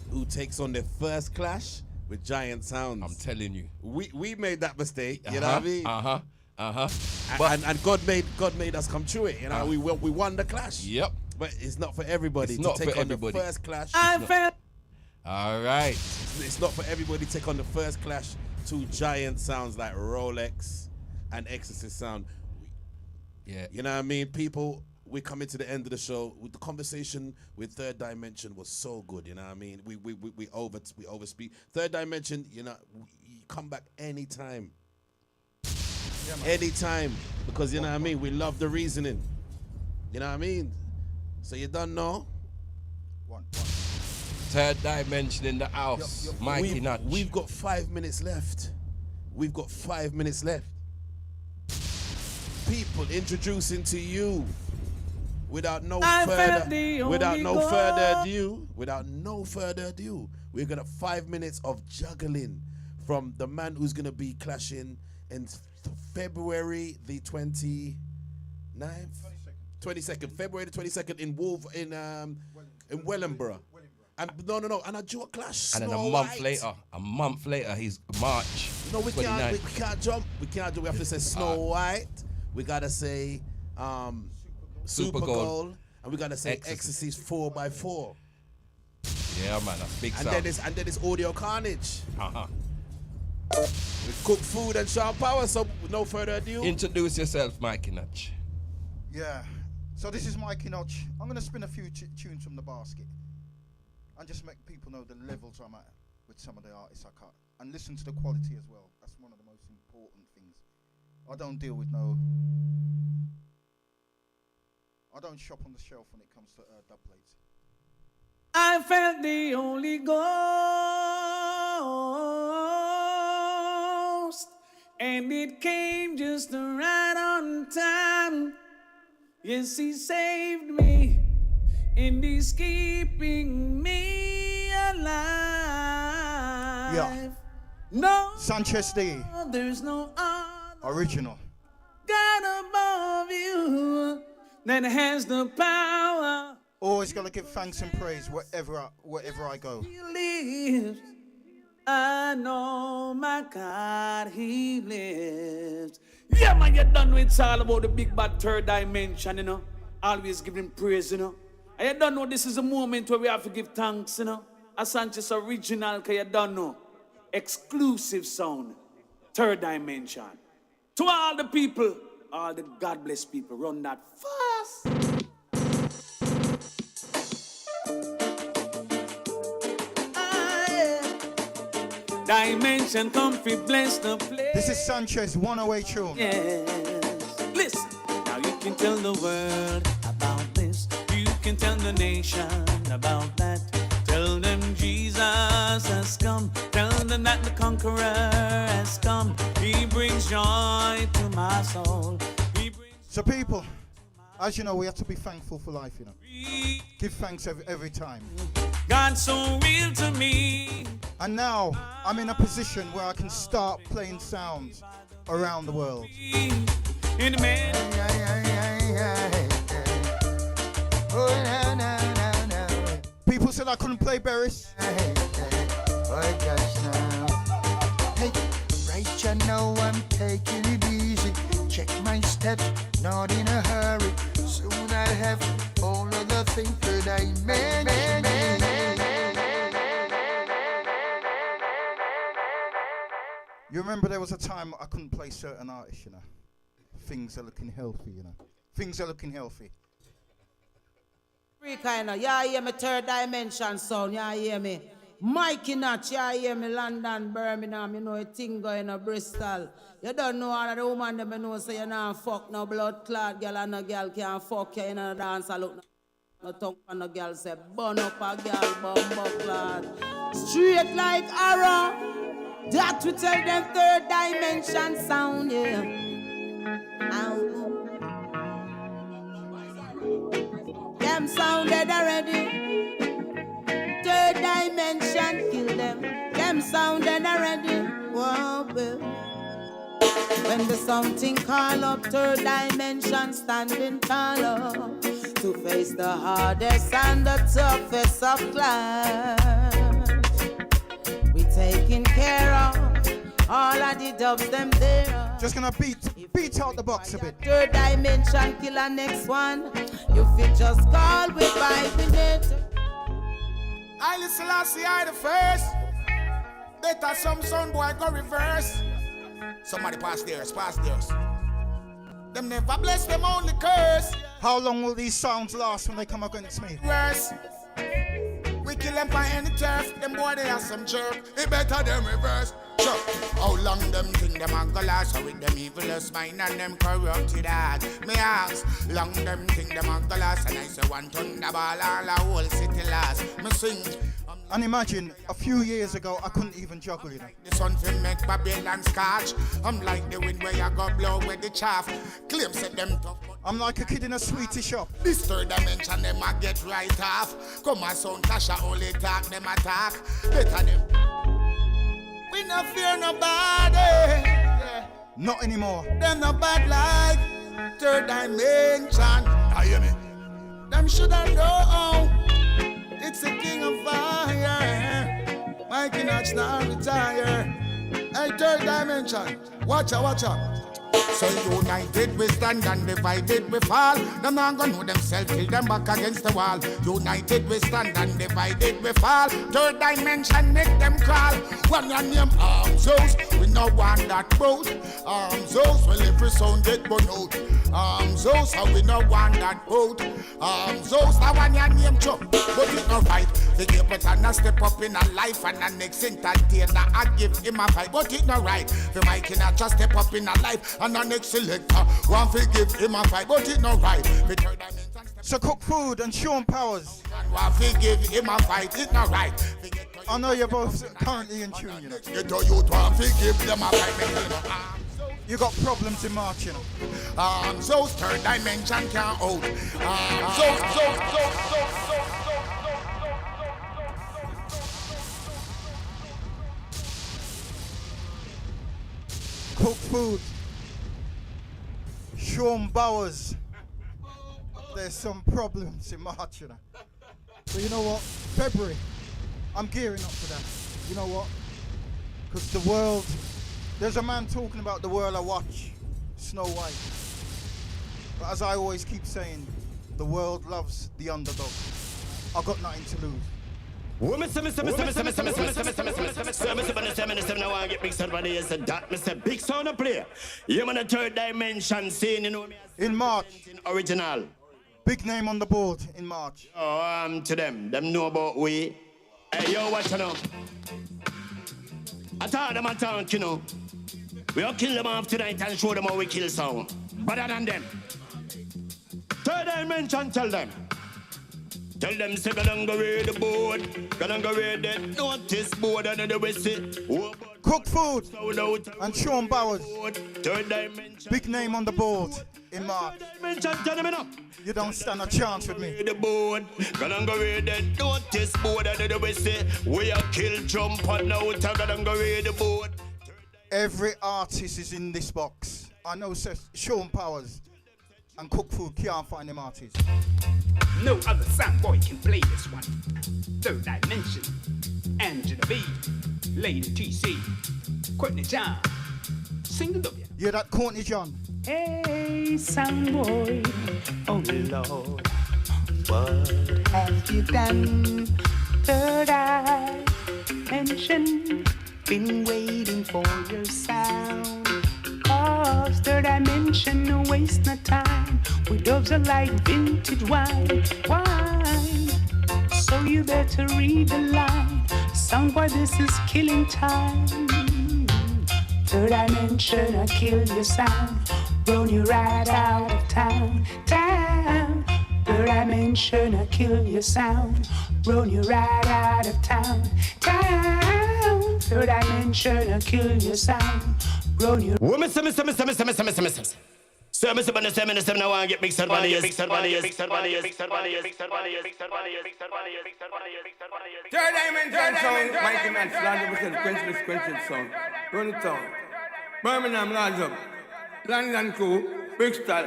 who takes on their first clash with giant sounds. I'm telling you. We made that mistake, you know what I mean? And God made us come through it, you know. We won the clash. Yep. But it's not for everybody It's to not take for on everybody. the first clash. All right. It's not for everybody to take on the first clash to giant sounds like Rolex and Exorcist sound. Yeah. You know what I mean? People, we're coming to the end of the show. The conversation with Third Dimension was so good, you know what I mean? We overspeak. Third Dimension, you know, you come back anytime. anytime. Because you know what I mean? We love the reasoning. You know what I mean? So you don't know? Third dimension in the house. Mikey Notch. We've got 5 minutes left. We've got 5 minutes left. People, introducing to you without no further ado, we're gonna 5 minutes of juggling from the man who's gonna be clashing in February the 29th? 22nd. February the 22nd in Wellingborough. And no, and a dual clash. And then Snow a month later, he's March. No, we can't jump. We have to say Snow White. We gotta say Super Gold. And we gotta say Ecstasy 4x4. Yeah, man, that's big sound. And then it's Audio Carnage. We cook food and sharp power, so with no further ado. Introduce yourself, Mikey Notch. Yeah. So this is Mikey Notch. I'm gonna spin a few tunes from the basket. And just make people know the levels I'm at with some of the artists I cut. And listen to the quality as well. That's one of the most important things. I don't deal with I don't shop on the shelf when it comes to dub plates. I felt the Holy Ghost, and it came just right on time. Yes, he saved me, and he's keeping me alive. Yeah. No, Sanchez D. There's no other Original. God above you that has the power. Always gotta give thanks and praise wherever I go. He lives. I know my God, he lives. Yeah, man, you done know it's all about the big bad third dimension, you know. Always giving praise, you know. And you don't know this is a moment where we have to give thanks, you know. A Sanchez original, cause you don't know. Exclusive sound. Third dimension. To all the people, all the God bless people, run that fast. Dimension comfy, bless the place. This is Sanchez 108 tune. Yes. Listen, now you can tell the world about this. You can tell the nation about that. Tell them Jesus has come. Tell them that the conqueror has come. He brings joy to my soul. So people, as you know, we have to be thankful for life, you know. Give thanks every time. God's so real to me. And now I'm in a position where I can start playing sounds around the world. People said I couldn't play Berries. Oh gosh now. Hey, right you know I'm taking it easy. Check my steps, not in a hurry. Soon I'll have all of the things that I made. You remember there was a time I couldn't play certain artists, you know. Things are looking healthy, you know. Things are looking healthy. Free kind of, yeah, hear me third dimension sound, yeah, hear me. Mikey Notch, yeah, hear me London, Birmingham, you know a thing going to Bristol. You don't know all of the woman them know say you not fuck no blood clot girl and no girl can't fuck you in a dance. I look no tongue and no girl say burn up a girl, bumbo clot. Straight like arrow. That we tell them third dimension sound, yeah. Them sounded already. Third dimension kill them. Them sounded already. Whoa, baby. When the something call up, third dimension standing tall up to face the hardest and the toughest of class. We taking care of all of the dubs them there. Just gonna beat out the box a bit. Third dimension killer next one. You feel just call with vibing it. I listen last year I the first. Better some son boy go reverse. Somebody pass theirs. Them never bless, them only curse. How long will these sounds last when they come against me? Worse. We kill them by any turf. Them boy they are some jerk. It better them reverse. Sure. How long them think them a go last? So with them evilest mind and them corrupted heart. Me ask, long them think them a go last? And I say one thunderball all a whole city last. Me sing. And imagine, a few years ago, I couldn't even juggle, you know. The sun fin make Babylon scotch. I'm like the wind where you go blow with the chaff. Claim set them tough. I'm like a kid in a sweetie shop. This third dimension, them a get right off. Come on, sound Tasha, only talk, them attack. Better them. We no fear nobody. Yeah. Not anymore. Them no bad like third dimension. I hear me. Them shoulda know. It's a king of fire. Mikey Notch now retire. Hey, third dimension. Watch out, watch out. So united we stand and divided we fall. Them not gonna know themselves till them back against the wall. United we stand and divided we fall. Third dimension make them crawl. One your name arms house. We no want that boat. Arms house well every sound get burn out. Arms house how we no want that boat. Arms house that one your name chop. But it's not right. They give us a step up in a life and the next entertainer I give him a fight. But it's not right. The Mikey not just step up in a life and the next selector one fi give him a fight. But it's not right. So Cook Food and Sean Powers. One fi give him a fight. It's not right. I know you're both currently in tune, you know. You one fi give them a fight. You got problems in March, you know. So third dimension can't hold. Cook Food, Sean Bowers. There's some problems in March, you know. So you know what? February, I'm gearing up for that. You know what? Because the world, there's a man talking about the world I watch, Snow White. But as I always keep saying, the world loves the underdog. I got nothing to lose. Now I get big sound body is that Mr. Big Sound player. You man a third dimension scene, you know me. In March. Original. Big name on the board in March. Oh, to them know about we. Hey, yo, watch you know. I thought them attack, you know. We'll kill them off tonight and show them how we kill sound. Better than them. Third dimension, tell them. Tell them say go down go read the board, go down go read the notice board and the West. Cook Food and Sean Bowers. Third dimension. Big name on the board in March. You don't stand a chance with me. The board, go down go read the notice board and the West. We are kill jump and now go down go read the board. Every artist is in this box. I know Sean Powers and Cook Food can't find them artists. No other sound boy can play this one. Third dimension. Angela B. Lady TC. Courtney John. Sing the W. Yeah, that Courtney John. Hey, sound boy. Oh Lord. What have you done? Third dimension. Been waiting for your sound. Cause third dimension, no waste no time. We doves are like vintage wine. So you better read the line. Soundboy, this is killing time. Third dimension, I kill your sound. Run you right out of town. Third dimension, I kill your sound. Run you right out of town. Third dimension, I kill your sound. Run you. Oh, Mr. So, Mr. Bunny, 7 now I get big sound body. Third dimension, sound, Mikey Notch, 100% quenchless sound. Run it down. Birmingham, large up. London cool, Bristol,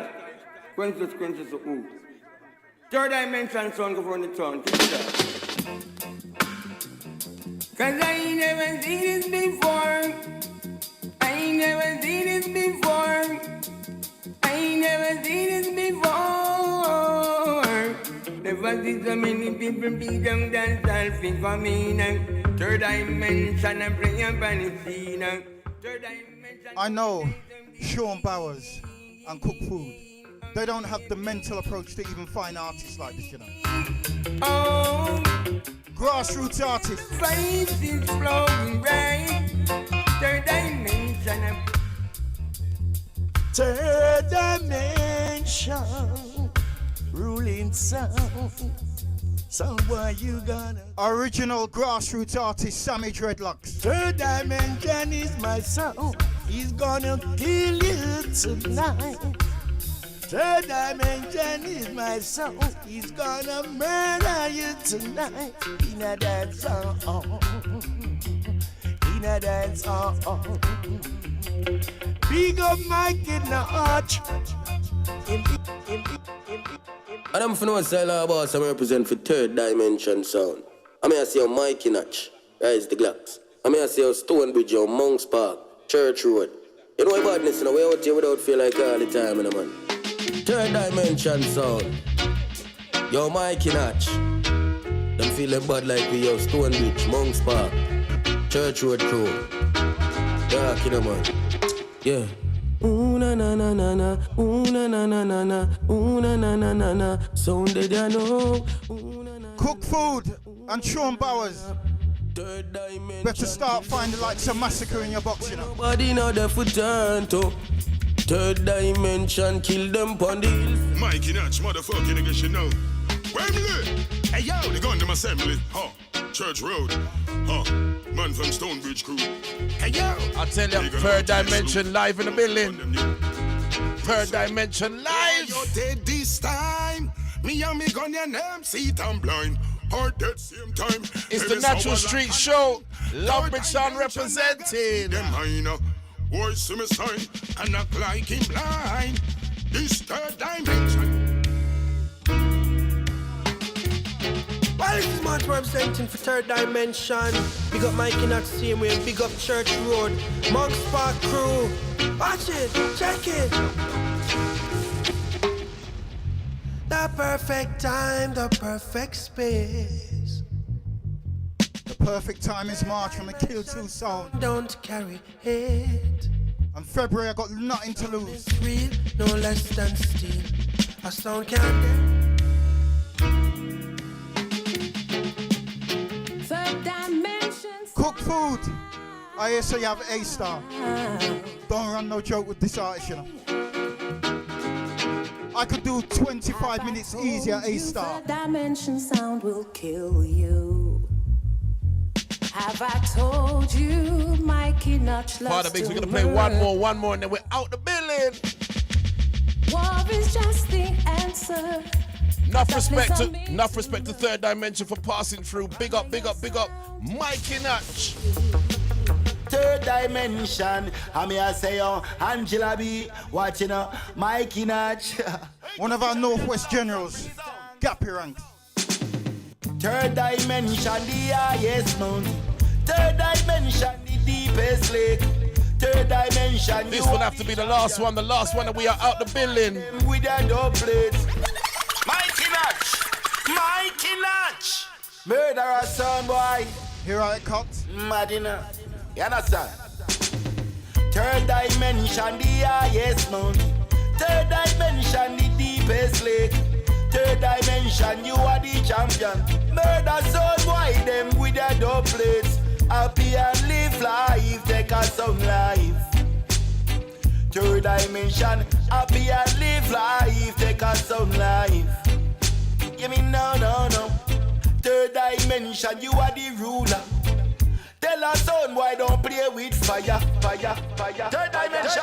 quenchless, ooh. Third dimension sound go run the town. Cause I ain't never seen this before. I ain't never seen this before. I ain't never seen this before. Never see so many people be down dance all for me now. Third dimension and bring up on the scene now. Third dimension. I know Sean Bowers and Cook Food. They don't have the mental approach to even find artists like this, you know. Oh. grassroots artist. Faith is flowing rain. Third dimension of Third dimension, ruling sound. So why you gonna? Original grassroots artist Sammy Dreadlocks. Third dimension is my sound. He's gonna kill you tonight. Third dimension is my sound. He's gonna murder you tonight. In a dance song. In a dance song. Big up Mike in the arch. And I'm finna say a boss, I represent for Third Dimension Sound. I mean I see on Mikey Natch, Rise the Glocks. I mean I see on Stonebridge, on Monks Park, Church Road. You know what badness in a way out here without feel like all the time, you know, man. Third Dimension Sound. Yo Mikey Natch. Them feeling bad like we yo Stonebridge, Monks Park, Church Road crew. Dark, you know, man. Yeah. Ooh na na na na na, ooh na na na na na, ooh na na na na na. Sounded I know. Cook food and Sean Bowers. Better start finding like some massacre in your box, you know. Nobody know the for turn to. Third dimension, kill them on the hills. Mikey Natch, motherfucking nigga, you know. Wembley! Hey yo, the Gundam Assembly, huh? Church Road, huh? Man from Stonebridge crew. Hey yo! I tell you, Third Dimension live in the building. Third Dimension live! You're dead this time. Me and me gun your name, see it I'm blind. Or dead same time. It's the Natural Street Show. Lovebridge Sound representing. Them minor. Boy, see me sign and act like him blind. This Third Dimension. Well, this is much representing for Third Dimension. Big up Mike in that same way. Big up Church Road. Monks Park crew. Watch it. Check it. The perfect time. The perfect space. The perfect time is March from the Kill 2 sound. Don't carry it. And February I got nothing to lose. It's real, no less than steel. A sound can't. Third dimension. Cook food. I hear so you have A-star. Don't run no joke with this artist, you know. I could do 25 minutes easier A-star. Third dimension sound will kill you. Have I told you, Mikey Notch loves Father Biggs, we're to gonna play murder. one more, and then we're out the building. War is just the answer. Enough respect to Third Dimension for passing through. Big up, Mikey Natch. Third Dimension, I mean I say Angela B, watching Mikey Natch. One of our Northwest generals, Gappy ranks. Third Dimension, the highest mountain. Third Dimension, the deepest lake. Third Dimension. This will have to be the last one that we are out the building. With a double plate. Mikey Natch, murderer son boy. Here I cut. Madina, you understand? Third Dimension, the highest mountain. Third Dimension, the deepest lake. Third Dimension, you are the champion. Murder son boy, them with a double plates. Happy and live life, take us some life. Third Dimension, happy and live life, take us some life. You mean no. Third Dimension, you are the ruler. Tell us son why don't play with fire. Third Dimension,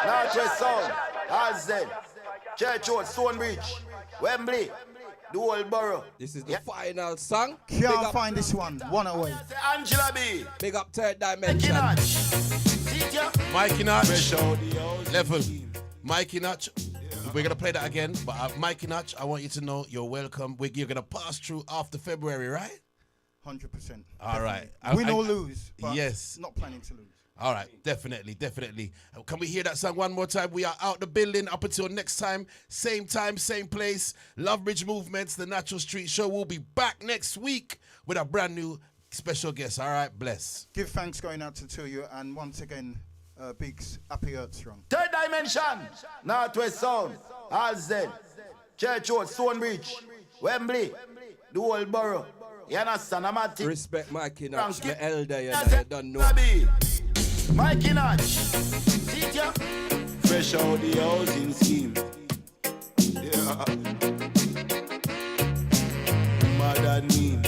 Northwest Sound, Azed, Church Road, Stonebridge, Wembley, the whole borough. This is the final song. Can't find this one away. Angela B. Big up Third Dimension. Mikey Natch. Level. Mikey Natch. We're going to play that again. But Mikey Natch, I want you to know you're welcome. You're going to pass through after February, right? 100%. All right. Win or lose. But yes. Not planning to lose. All right, definitely. Can we hear that song one more time? We are out the building up until next time, same place. Lovebridge Movements, the Natural Street Show. We'll be back next week with a brand new special guest. All right, bless. Give thanks going out to two of you, and once again, Biggs, happy Earth strong. Third Dimension, Northwest Sound, Alsden, Church Road, Stonebridge, Wembley, the whole borough. You understand? I'm a Respect Mikey Notch, my elder, you don't know. Mikey Notch. See ya? Fresh out the housing scheme. Yeah. Mad than me.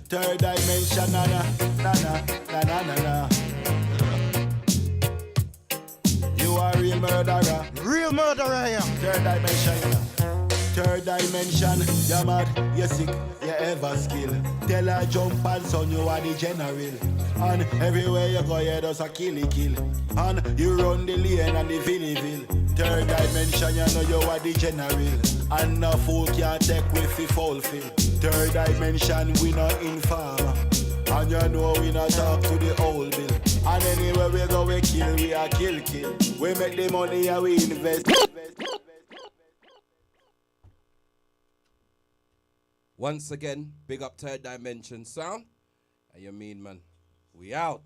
Third dimension, na na na na na na na. You are a real murderer. Real murderer, yeah. Third dimension, you know. Third dimension, you're mad, you're sick, you ever skill. Tell her jump and son, you are the general. And everywhere you go, you just a kill. And you run the lane and the ville. Third dimension, you know you are the general. And no fool can't take with the fulfill. Third dimension, we not inform. And you know we not talk to the old bill. And anywhere we go, we kill, we are kill. We make the money and we invest. Once again, big up Third Dimension Sound. And you mean, man, we out.